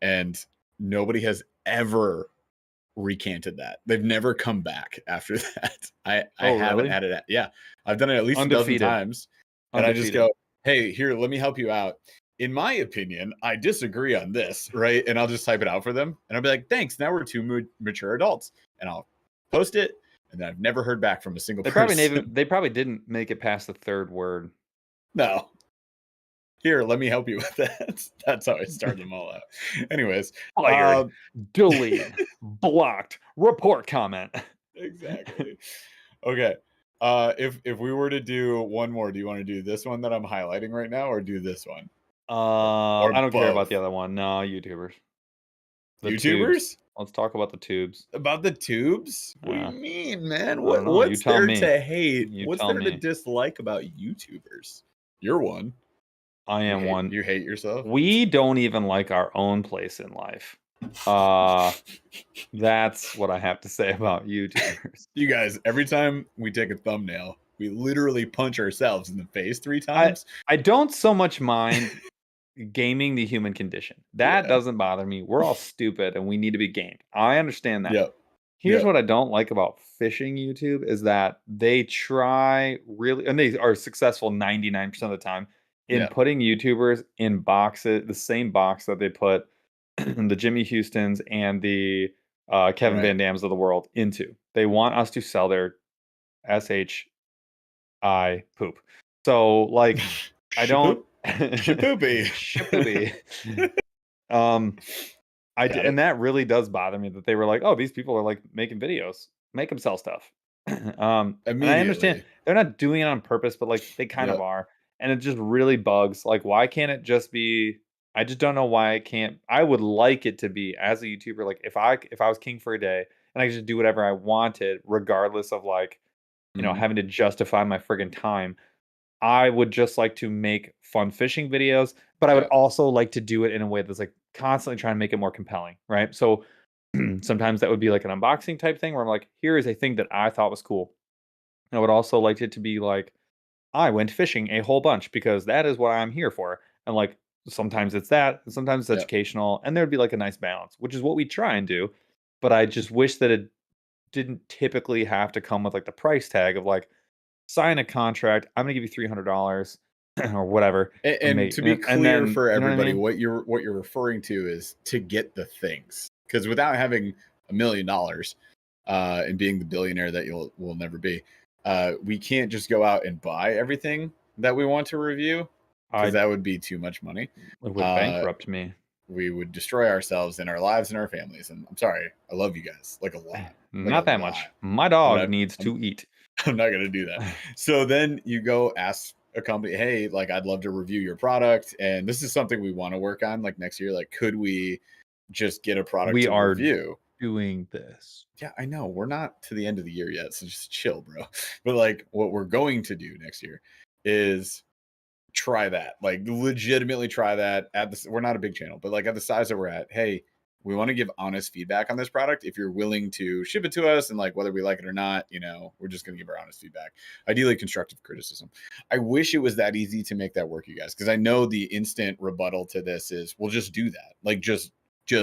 and nobody has ever recanted that. They've never come back after that. I haven't really? had it. Yeah, I've done it at least Undefeated. a dozen times, and I just Undefeated. go, "Hey, here, let me help you out. In my opinion, I disagree on this, right?" And I'll just type it out for them, and I'll be like, "Thanks. Now we're two mature adults," and I'll post it, and then I've never heard back from a single person. They probably didn't make it past the third word. No. Here, let me help you with that. That's how I start them all out. Anyways, Fired, delete, blocked, report comment. Exactly. Okay. If we were to do one more, do you want to do this one that I'm highlighting right now, or do this one? I don't care about both. the other one. No, YouTubers. The YouTubers? tubes. Let's talk about the tubes. About the tubes? What do Yeah. you mean, man? I don't know. You What's tell there me. to hate? You What's tell there to me. dislike about YouTubers? You're one. I am one. You hate yourself? We don't even like our own place in life. That's what I have to say about YouTubers. You guys, every time we take a thumbnail, we literally punch ourselves in the face 3 times. I don't so much mind gaming the human condition. That doesn't bother me. We're all stupid and we need to be gamed. I understand that. Yep. Here's what I don't like about fishing YouTube is that they try really, and they are successful 99% of the time in putting YouTubers in boxes, the same box that they put the Jimmy Houstons and the Kevin Van Dams of the world into. They want us to sell their SHI poop. So like, I don't. Shapoopy. Shapoopy. And that really does bother me that they were like, oh, these people are like making videos, make them sell stuff. And I understand they're not doing it on purpose, but like they kind of are. And it just really bugs. Like, why can't it just be? I just don't know why it can't. I would like it to be as a YouTuber. Like if I was king for a day and I could just do whatever I wanted, regardless of like, you know, having to justify my friggin' time. I would just like to make fun fishing videos, but I would also like to do it in a way that's like constantly trying to make it more compelling, right? So sometimes that would be like an unboxing type thing where I'm like, here is a thing that I thought was cool. And I would also like it to be like, I went fishing a whole bunch because that is what I'm here for. And like sometimes it's that, and sometimes it's educational, and there'd be like a nice balance, which is what we try and do. But I just wish that it didn't typically have to come with like the price tag of like, sign a contract. I'm gonna give you $300 or whatever. And to be clear for everybody, you know what you're referring to is to get the things. Because without having $1 million and being the billionaire that will never be, we can't just go out and buy everything that we want to review, because that would be too much money. It would bankrupt me. We would destroy ourselves and our lives and our families. And I'm sorry, I love you guys like a lot. Not that much. My dog needs to eat. I'm not going to do that. So then you go ask a company, hey, like, I'd love to review your product. And this is something we want to work on like next year. Like, could we just get a product to review? Doing this. Yeah, I know. We're not to the end of the year yet. So just chill, bro. But like what we're going to do next year is try that, like legitimately try that we're not a big channel, but like at the size that we're at, hey, we want to give honest feedback on this product. If you're willing to ship it to us and like whether we like it or not, you know, we're just going to give our honest feedback. Ideally constructive criticism. I wish it was that easy to make that work, you guys, because I know the instant rebuttal to this is we'll just do that. Like just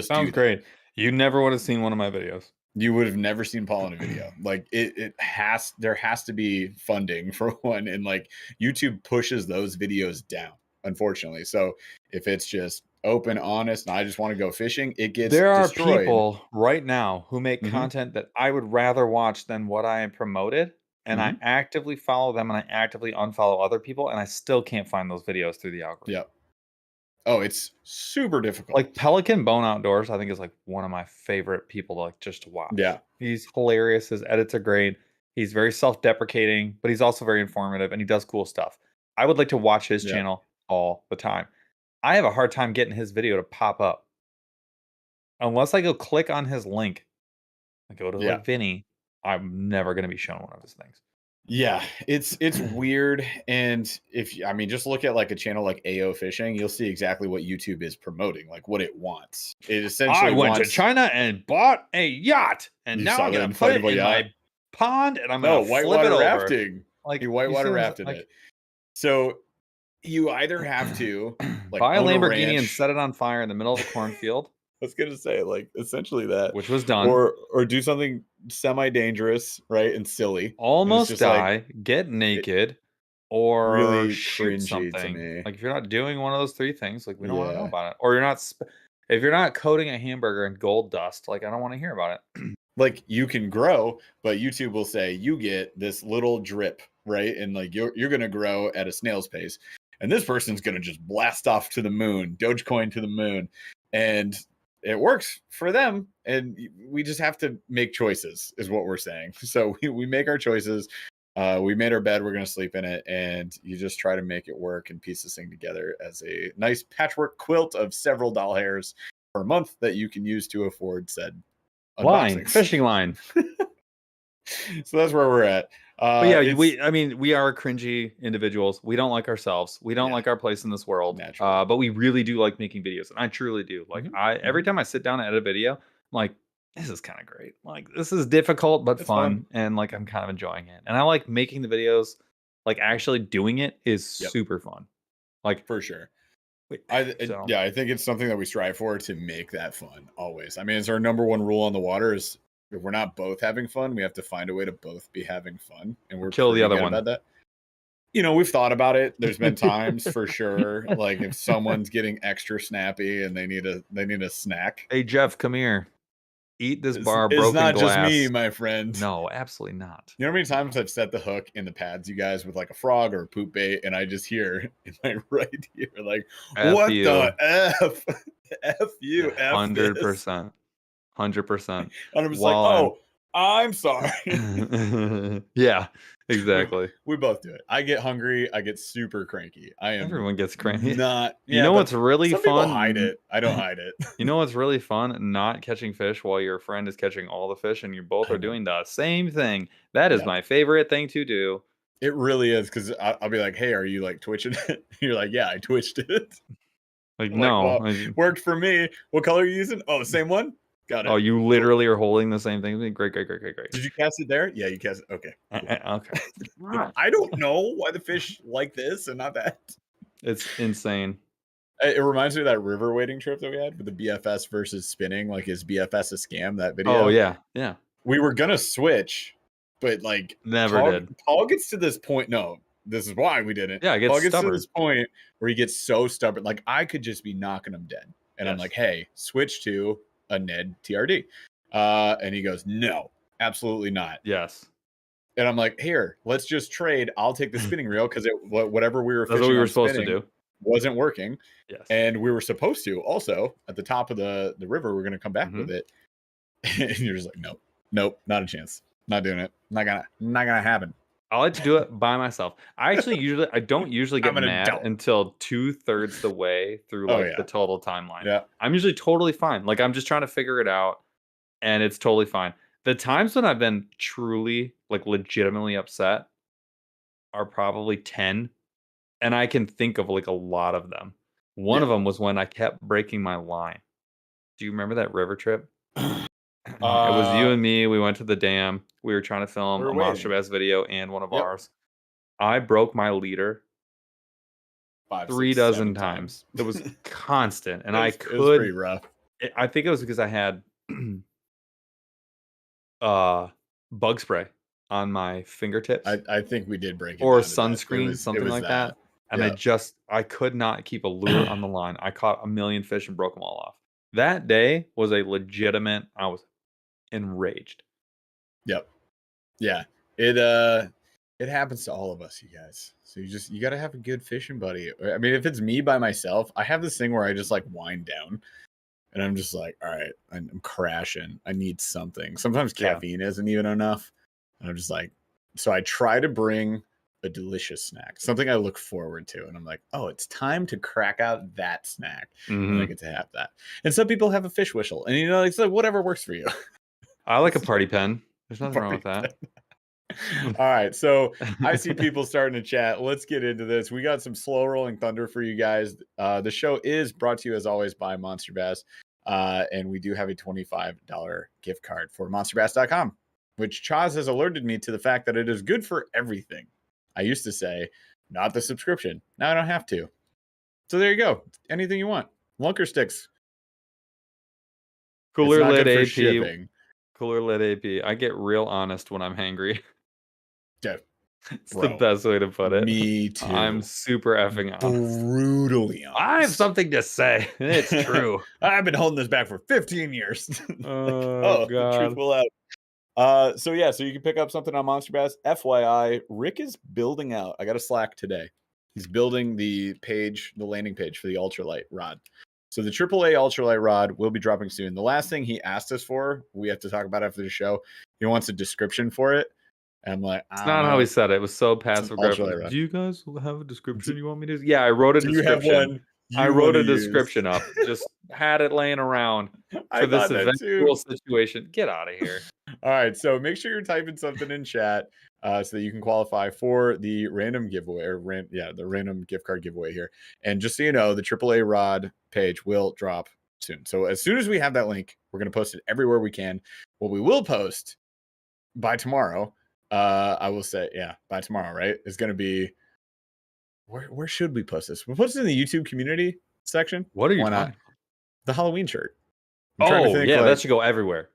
sounds great. You never would have seen one of my videos. You would have never seen Paul in a video. Like there has to be funding for one, and like YouTube pushes those videos down. unfortunately. So if it's just open, honest, and I just want to go fishing, it gets There are destroyed. people right now who make Mhm. content that I would rather watch than what I am promoted, and I actively follow them and I actively unfollow other people, and I still can't find those videos through the algorithm. Yep. Oh, it's super difficult. Like Pelican Bone Outdoors, I think is like one of my favorite people to like just to watch. Yeah. He's hilarious. His edits are great. He's very self-deprecating, but he's also very informative and he does cool stuff. I would like to watch his Yeah. channel all the time. I have a hard time getting his video to pop up. Unless I go click on his link, I go to Yeah. like Vinny, I'm never going to be shown one of his things. Yeah, it's weird. And I mean, just look at like a channel like AO Fishing, you'll see exactly what YouTube is promoting, like what it wants. It essentially I went to wants. China and bought a yacht, and You now saw I'm the going to put it inflatable in yacht? my pond, and I'm No, going to flip it whitewater over. rafting. Like He you whitewater see what I'm rafted like, it. So you either have to like buy a own a Lamborghini and ranch. set it on fire in the middle of a cornfield, I was gonna say like essentially that, which was done. or do something semi-dangerous, right, and silly. And it's Almost just like die, get naked, or really shoot cringy to something. me. Like if you're not doing one of those three things, like we don't want to know Yeah. about it. Or you're not, if you're not coating a hamburger in gold dust, like I don't want to hear about it. Like you can grow, but YouTube will say you get this little drip, right? And like you're gonna grow at a snail's pace. And this person's gonna just blast off to the moon, Dogecoin to the moon. And it works for them. And we just have to make choices, is what we're saying. So we make our choices. We made our bed, we're gonna sleep in it, and you just try to make it work and piece this thing together as a nice patchwork quilt of several doll hairs per month that you can use to afford said Line, unboxings. fishing line. So that's where we're at. But yeah, It's I mean, we are cringy individuals. We don't like ourselves. We don't Yeah. like our place in this world. Naturally. But we really do like making videos, and I truly do. Like every time I sit down and edit a video, I'm like, this is kind of great. Like this is difficult but It's fun, fun. and like I'm kind of enjoying it. And I like making the videos. Like actually doing it is Yep. super fun. Like for sure. wait, Yeah, I think it's something that we strive for, to make that fun always. I mean, it's our number one rule on the water is if we're not both having fun, we have to find a way to both be having fun, and we're kill the pretty other good one. about that. You know, we've thought about it. There's been times for sure, like if someone's getting extra snappy and they need a snack. Hey Jeff, come here. Eat this bar of It's broken not glass. just me, my friend. No, absolutely not. You know how many times I've set the hook in the pads, you guys, with like a frog or a poop bait, and I just hear in my right ear, like, F what you. the F? F you, F 100%. 100%. And I'm just like, oh, I'm sorry. Yeah, exactly. We both do it. I get hungry. I get super cranky. Everyone gets cranky. Not. You know what's really some fun? people hide it. I don't hide it. You know what's really fun? Not catching fish while your friend is catching all the fish, and you both I are know. doing the same thing. That is Yeah. my favorite thing to do. It really is, because I'll be like, hey, are you like twitching it? You're like, yeah, I twitched it. Like, I'm no. like, well, worked for me. What color are you using? Oh, same one? Got it. Oh, you literally are holding the same thing. Great. Did you cast it there? Yeah, you cast it. Okay. Okay. I don't know why the fish like this and not that. It's insane. It reminds me of that river wading trip that we had with the BFS versus spinning. Like, is BFS a scam? That video. Oh, yeah. Yeah. We were gonna switch, but like Never did. Paul gets to this point. No, this is why we didn't. Yeah, Paul gets gets stubborn. to this point where he gets so stubborn. Like, I could just be knocking him dead, and I'm Yes. like, hey, switch to a Ned TRD. And he goes, no, absolutely not. Yes. And I'm like, here, let's just trade. I'll take the spinning reel, because whatever we were That's fishing what we were on supposed to spinning do. wasn't working. Yes. And we were supposed to also at the top of the river, we're going to come back with it. And you're just like, nope, not a chance. Not doing it. Not gonna happen. I like to do it by myself. I don't usually get I'm an mad adult. until 2/3 the way through the total timeline. Yeah. I'm usually totally fine. Like I'm just trying to figure it out, and it's totally fine. The times when I've been truly, like, legitimately upset are probably 10, and I can think of like a lot of them. One of them was when I kept breaking my line. Do you remember that river trip? It was you and me. We went to the dam. We were trying to film a Monster Bass video and one of ours. I broke my leader 3 dozen times. It was constant, and it was pretty rough. I think it was because I had bug spray on my fingertips. I think we did break it or down to that. sunscreen, something like that. And I could not keep a lure on the line. I caught a million fish and broke them all off. That day was a legitimate, I was enraged. Yep. Yeah. It happens to all of us, you guys. So you got to have a good fishing buddy. I mean, if it's me by myself, I have this thing where I just like wind down and I'm just like, all right, I'm crashing. I need something. Sometimes caffeine isn't even enough. And I'm just like, so I try to bring a delicious snack, something I look forward to. And I'm like, oh, it's time to crack out that snack. And I get to have that. And some people have a fish whistle. And, it's like whatever works for you. I like a party pen. There's nothing wrong with that. All right, so I see people starting to chat. Let's get into this. We got some slow rolling thunder for you guys. The show is brought to you as always by Monster Bass, and we do have a $25 gift card for monsterbass.com, which Chaz has alerted me to the fact that it is good for everything. I used to say, not the subscription. Now I don't have to. So there you go. Anything you want. Lunker sticks. Cooler lid AP. Shipping. Cooler lid AP. I get real honest when I'm hangry. Yeah, it's the best way to put it. Me too. I'm super effing honest. Brutally honest. I have something to say. It's true. I've been holding this back for 15 years. Oh, God. The truth will out. So you can pick up something on Monster Bass. FYI, Rick is building out. I got a Slack today. He's building the landing page for the ultralight rod. So the AAA ultralight rod will be dropping soon. The last thing he asked us for, we have to talk about after the show. He wants a description for it. And I'm like, it's not how he said it. It was so passive aggressive. Do you guys have a description you want me to? Yeah, I wrote a description. I wrote a description up. Just had it laying around for this eventual situation. Get out of here. All right, so make sure you're typing something in chat so that you can qualify for the random giveaway the random gift card giveaway here. And just so you know, the AAA rod page will drop soon. So as soon as we have that link, we're going to post it everywhere we can. What we will post by tomorrow. I will say, by tomorrow, right? It's going to be, where should we post this? We'll post it in the YouTube community section. What are you Why talking not? The Halloween shirt. That should go everywhere.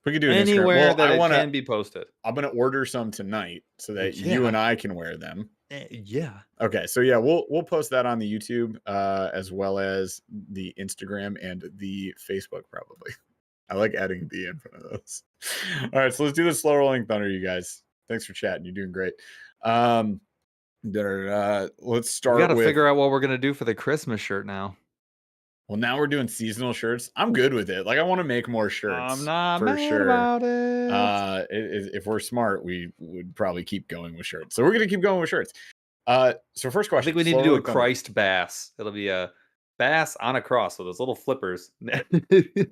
We could do it anywhere that it can be posted. I'm going to order some tonight so that you and I can wear them. Yeah. Okay. So we'll post that on the YouTube as well as the Instagram and the Facebook probably. I like adding the in front of those. All right. So let's do the slow rolling thunder, you guys. Thanks for chatting. You're doing great. Let's start. We got to figure out what we're going to do for the Christmas shirt now. Well, now we're doing seasonal shirts. I'm good with it. Like, I want to make more shirts. I'm not mad about it. If we're smart, we would probably keep going with shirts. So we're going to keep going with shirts. So first question. I think we need to do a Christ bass. It'll be a bass on a cross with those little flippers. Did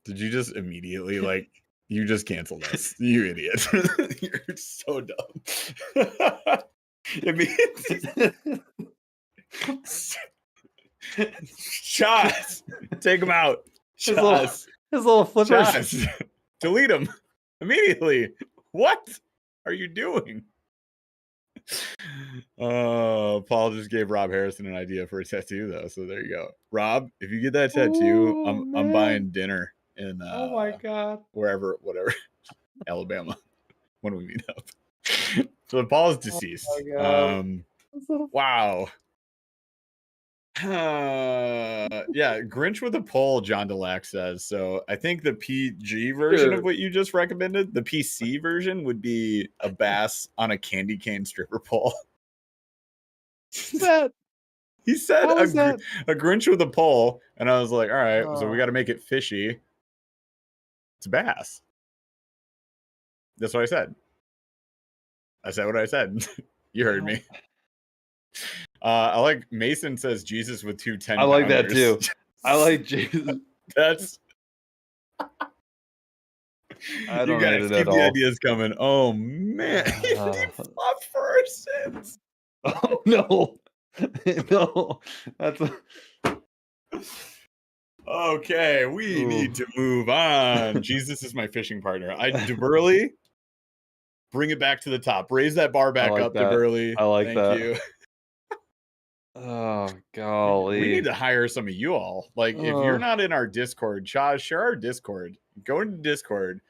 you just immediately you just canceled us? You idiot. You're so dumb. It means shots. Take him out. Shots. His little flippers. Shots. Delete them immediately. What are you doing? Paul just gave Rob Harrison an idea for a tattoo, though. So there you go, Rob. If you get that tattoo, I'm buying dinner in oh my god, whatever, Alabama when we meet up. So Paul's deceased. Wow. Grinch with a pole, John Delac says. So I think the PG version of what you just recommended, the PC version, would be a bass on a candy cane stripper pole. He said a Grinch with a pole, and I was like, all right, so we got to make it fishy. It's a bass. That's what I said. I said what I said. You heard me. I like Mason says Jesus with 2 10. I like that too. I like Jesus. That's. I don't hate it keep at the all. ideas coming. Oh man, he flopped for our sins. Oh no, no, that's. Okay, we need to move on. Jesus is my fishing partner. Burly, bring it back to the top. Raise that bar back up to Burly. I like that. Thank you. Oh golly, we need to hire some of you all. Like, if you're not in our Discord, Chaz, share our Discord. Go into Discord.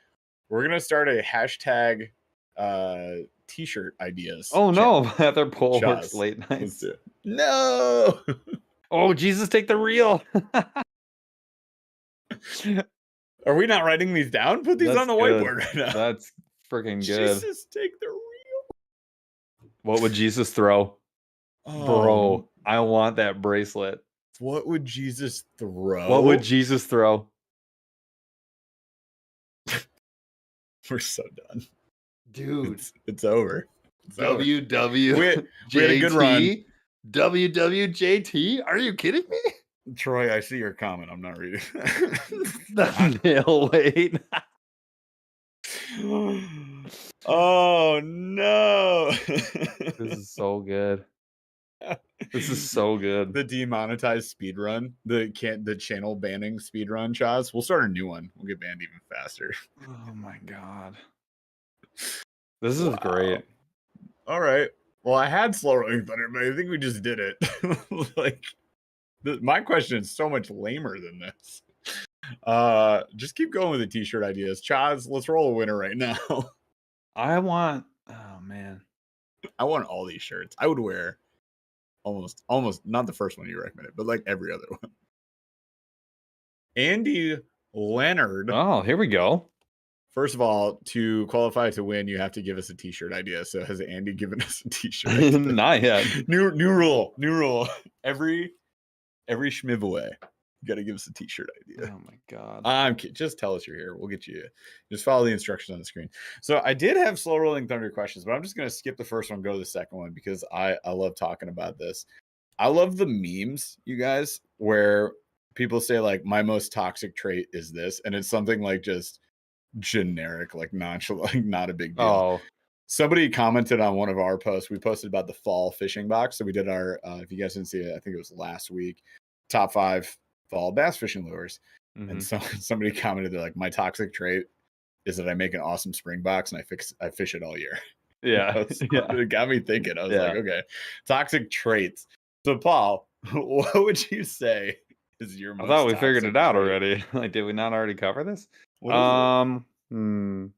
We're gonna start a hashtag t-shirt ideas. Oh no, challenge. Heather Poll works Chaz, late let's nights. do it. No. Oh, Jesus, take the reel. Are we not writing these down? Put these That's on the good. whiteboard right now. That's freaking good. Jesus, take the reel. What would Jesus throw? Bro, I want that bracelet. What would Jesus throw? What would Jesus throw? We're so done. Dude. It's over. It's over. WWJT? We had a good run. WWJT? Are you kidding me? Troy, I see your comment. I'm not reading. Thumbnail, wait. Oh no. This is so good. This is so good. The demonetized speed run, the channel banning speed run, Chaz. We'll start a new one. We'll get banned even faster. Oh my god. This is great. All right. Well, I had slow rolling thunder, but I think we just did it. Like, my question is so much lamer than this. Just keep going with the t-shirt ideas. Chaz, let's roll a winner right now. I want, oh man. I want all these shirts. I would wear almost not the first one you recommended, but like every other one. Andy Leonard. Oh, here we go. First of all, to qualify to win, you have to give us a t-shirt idea. So has Andy given us a t-shirt idea? Not yet. New rule. Every schmiv-away, you got to give us a t-shirt idea. Oh my god. Just tell us you're here. We'll get you. Just follow the instructions on the screen. So I did have slow rolling thunder questions, but I'm just going to skip the first one, go to the second one, because I love talking about this. I love the memes, you guys, where people say like, my most toxic trait is this. And it's something like just generic, like nonchalant, like not a big deal. Oh, Somebody commented on one of our posts. We posted about the fall fishing box. So we did our, if you guys didn't see it, I think it was last week, top 5 fall bass fishing lures. And so somebody commented, they're like, my toxic trait is that I make an awesome spring box and I fish it all year. yeah. It got me thinking. I was like, okay, toxic traits. So Paul, what would you say is your most I thought we figured toxic it out trait? already. Like, did we not already cover this? What is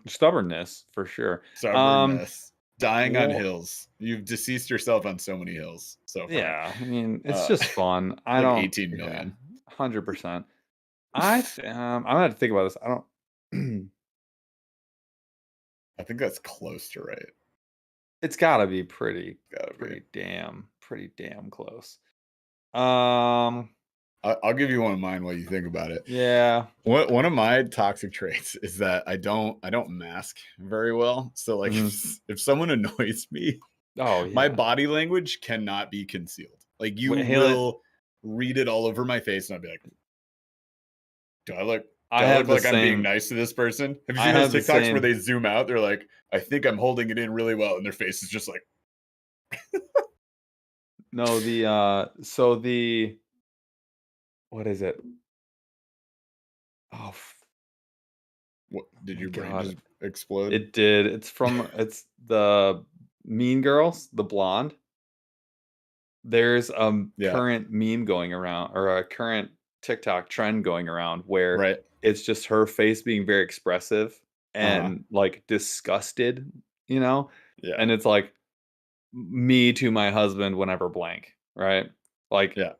Stubbornness for sure. it? Stubbornness. Dying on well- hills. You've deceased yourself on so many hills so far. Yeah, I mean, it's just fun. I like don't 18 million. 100%. I'm gonna have to think about this. I don't. I think that's close to right. It's got to be pretty Gotta be. pretty damn close. I'll give you one of mine while you think about it. Yeah. One of my toxic traits is that I don't mask very well. So like if someone annoys me, Oh, yeah. my body language cannot be concealed. Like you Wait, Haley- will read it all over my face, and I'll be like, "Do I look? I Do I have look the like I'm being same. nice to this person?" Have you I seen those have the TikToks same. where they zoom out? They're like, "I think I'm holding it in really well," and their face is just like, No, what is it? Oh, "What? Did my your brain God. just explode?" it did. It's the Mean Girls, the blonde. There's Yeah. current meme going around, or a current TikTok trend going around where Right. it's just her face being very expressive and like disgusted, Yeah. and it's like me to my husband whenever blank, right? Like, Yeah.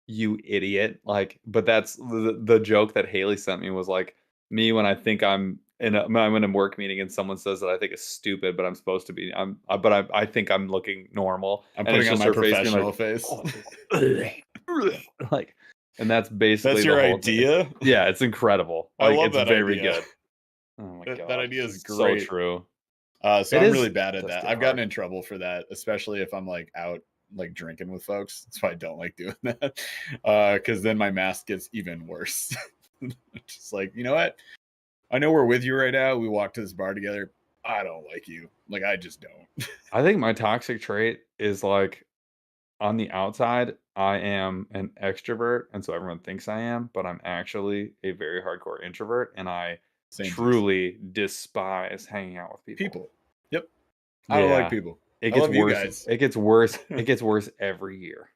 you idiot. Like, but that's the joke that Haley sent me was like, me when I think I'm in a work meeting and someone says that I think is stupid, but I'm supposed to be, but I think I'm looking normal. I'm and it's putting on just my her face being professional like, face. like, and that's basically That's your the whole thing. idea? Yeah, it's incredible. I Like, love it's that very idea. good. Oh my god, That idea is it's so great. true. So It I'm is really bad at just that. too I've gotten hard. in trouble for that, especially if I'm like out like drinking with folks. That's why I don't like doing that. Because then my mask gets even worse. Just like, you know what? I know we're with you right now. We walked to this bar together. I don't like you. Like, I just don't. I think my toxic trait is like, on the outside, I am an extrovert, and so everyone thinks I am, but I'm actually a very hardcore introvert, and I Same truly despise hanging out with people. people. Yep. I don't like people. It I gets love you worse. guys. It gets worse. It gets worse every year.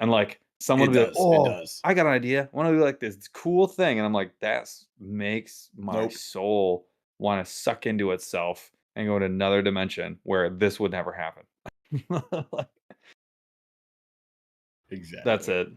And like someone It will be like, does. It "Oh, does. I got an idea. I want to do like this cool thing," and I'm like, "That makes my Nope. soul want to suck into itself and go to another dimension where this would never happen. Like, Exactly. that's it.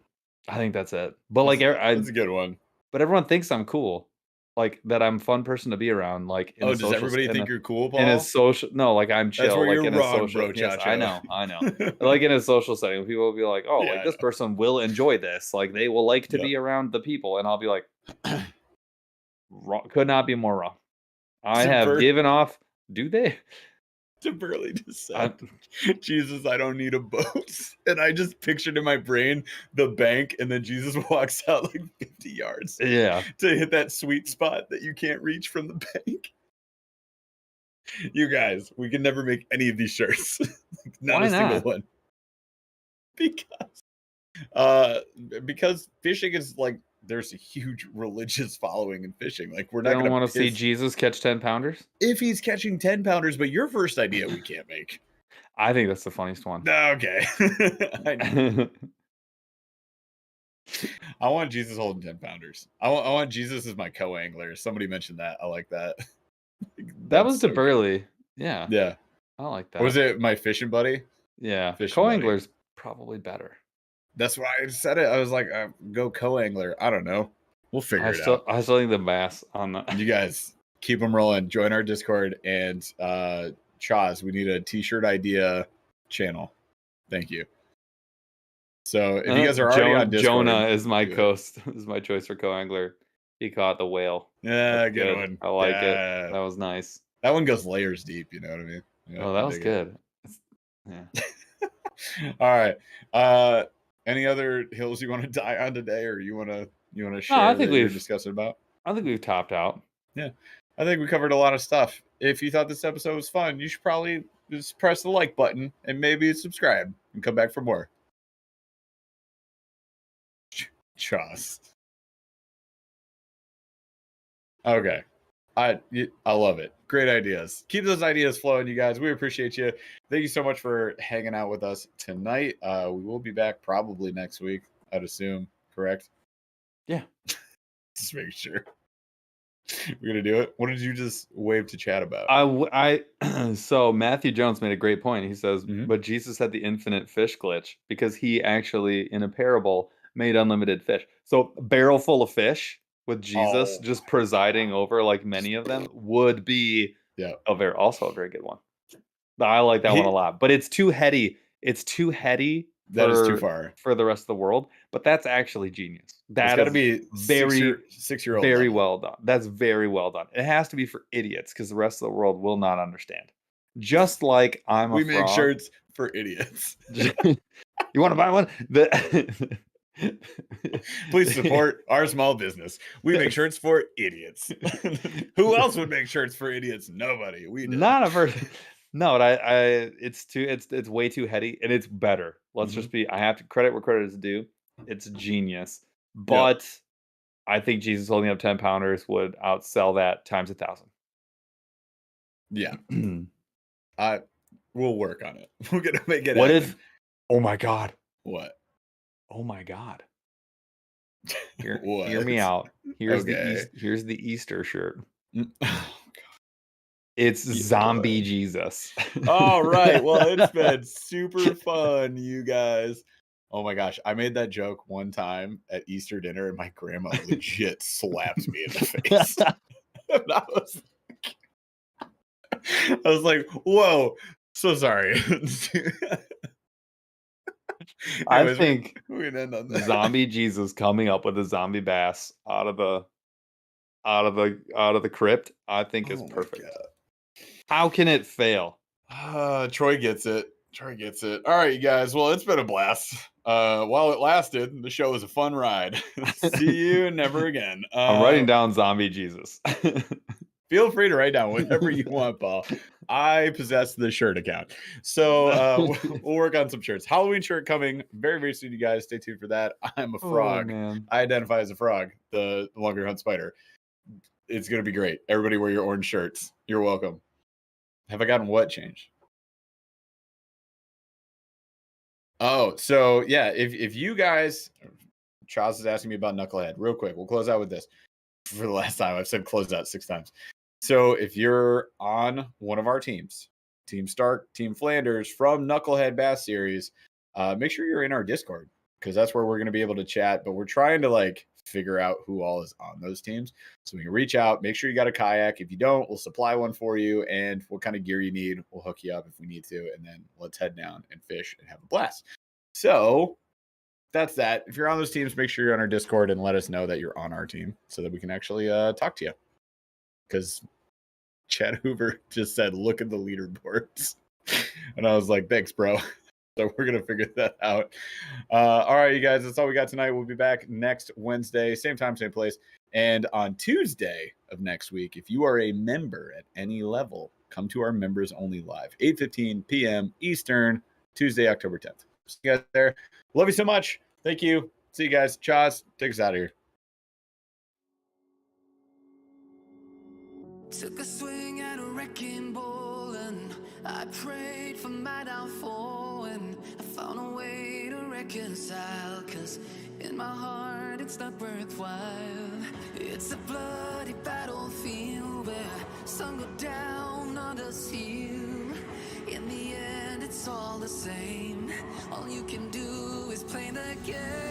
I think that's it. But That's a good one. but everyone thinks I'm cool, like that I'm a fun person to be around. Like in Oh, a does social, everybody in think a, you're cool, in a Paul? social, no, like I'm chill. That's where like you're in a wrong, social, bro, yes, Chacho. I know. Like in a social setting, people will be like, oh, Yeah, like I this know. person will enjoy this. Like they will like to Yep. be around the people, and I'll be like, wrong, could not be more wrong. I have given off. Do they? To Burly just I, said, Jesus, I don't need a boat. And I just pictured in my brain the bank, and then Jesus walks out like 50 yards yeah. to hit that sweet spot that you can't reach from the bank. You guys, we can never make any of these shirts. Not Why a single not? one. Because fishing is like, there's a huge religious following in fishing. Like, we're They not don't going want to to see Jesus catch 10-pounders. if he's catching 10 pounders, but your first idea we can't make. I think that's the funniest one. Okay. I want Jesus holding 10 pounders. I want Jesus as my co-angler. Somebody mentioned that. I like that. That was so to Burly. Yeah. Yeah. I like that. Was it my fishing buddy? Yeah. Fishing buddy. Co-angler's probably better. That's why I said it. I was like, go co-angler. I don't know. We'll figure it out. I still think the bass on the. You guys keep them rolling. Join our Discord, and Chaz, we need a t-shirt idea channel. Thank you. So if you guys are already on Discord, Jonah is my is my choice for co-angler. He caught the whale. Yeah, good one. I like it. That was nice. That one goes layers deep. You know what I mean? Yeah, Oh, that was good. Yeah. All right. Any other hills you want to die on today, or you want to share? I think we've discussing about. I think we've topped out. Yeah, I think we covered a lot of stuff. If you thought this episode was fun, you should probably just press the like button and maybe subscribe and come back for more. Trust. Okay. I love it. Great ideas. Keep those ideas flowing, you guys. We appreciate you. Thank you so much for hanging out with us tonight. We will be back probably next week, I'd assume. Correct? Yeah. Just make sure. We're gonna do it. What did you just wave to chat about? So Matthew Jones made a great point. He says, Mhm. but Jesus had the infinite fish glitch because he actually, in a parable, made unlimited fish. So a barrel full of fish with Jesus just presiding over like many of them would be also a very good one. I like that one a lot. But it's too heady. It's too heady. That is too far for the rest of the world. But that's actually genius. That's got to be very 6-year-old. Very well done. That's very well done. It has to be for idiots because the rest of the world will not understand. Just like we make shirts for idiots. You want to buy one? Please support our small business. We make shirts for idiots. Who else would make shirts for idiots? Nobody. We do. Not a person. No, it's way too heady, and it's better. Let's just be. I have to credit where credit is due. It's genius, but I think Jesus holding up 10-pounders would outsell that times 1,000. Yeah, we'll work on it. We're gonna make it. What if? Oh my God! What? Oh my God! Hear What? me out. Here's the Easter shirt. It's zombie Jesus. All right. Well, it's been super fun, you guys. Oh my gosh. I made that joke one time at Easter dinner, and my grandma legit slapped me in the face. And I was like, whoa, so sorry. I think we can end on that. Zombie Jesus coming up with a zombie bass out of the crypt, I think is perfect. How can it fail? Troy gets it. All right, you guys. Well, it's been a blast. While it lasted, the show was a fun ride. See you never again. I'm writing down Zombie Jesus. Feel free to write down whatever you want, Paul. I possess the shirt account. So we'll work on some shirts. Halloween shirt coming very, very soon, you guys. Stay tuned for that. I'm a frog. I identify as a frog, the longer hunt spider. It's going to be great. Everybody wear your orange shirts. You're welcome. Have I gotten what changed? Oh, so yeah, if you guys, Charles is asking me about Knucklehead real quick. We'll close out with this for the last time. I've said close out 6 times. So if you're on one of our teams, Team Stark, Team Flanders from Knucklehead Bass Series, make sure you're in our Discord because that's where we're going to be able to chat. But we're trying to like figure out who all is on those teams. So we can reach out, make sure you got a kayak. If you don't, we'll supply one for you. And what kind of gear you need, we'll hook you up if we need to. And then let's head down and fish and have a blast. So that's that. If you're on those teams, make sure you're on our Discord and let us know that you're on our team so that we can actually talk to you. Because Chad Hoover just said, look at the leaderboards. And I was like, thanks, bro. So we're going to figure that out. All right, you guys, that's all we got tonight. We'll be back next Wednesday, same time, same place. And on Tuesday of next week, if you are a member at any level, come to our members only live, 8:15 p.m. Eastern, Tuesday, October 10th. See you guys there. Love you so much. Thank you. See you guys. Chaz, take us out of here. Took a swing at a wrecking ball and I prayed for my downfall, and I found a way to reconcile, cause in my heart it's not worthwhile. It's a bloody battlefield where some go down, others heal. In the end it's all the same. All you can do is play the game.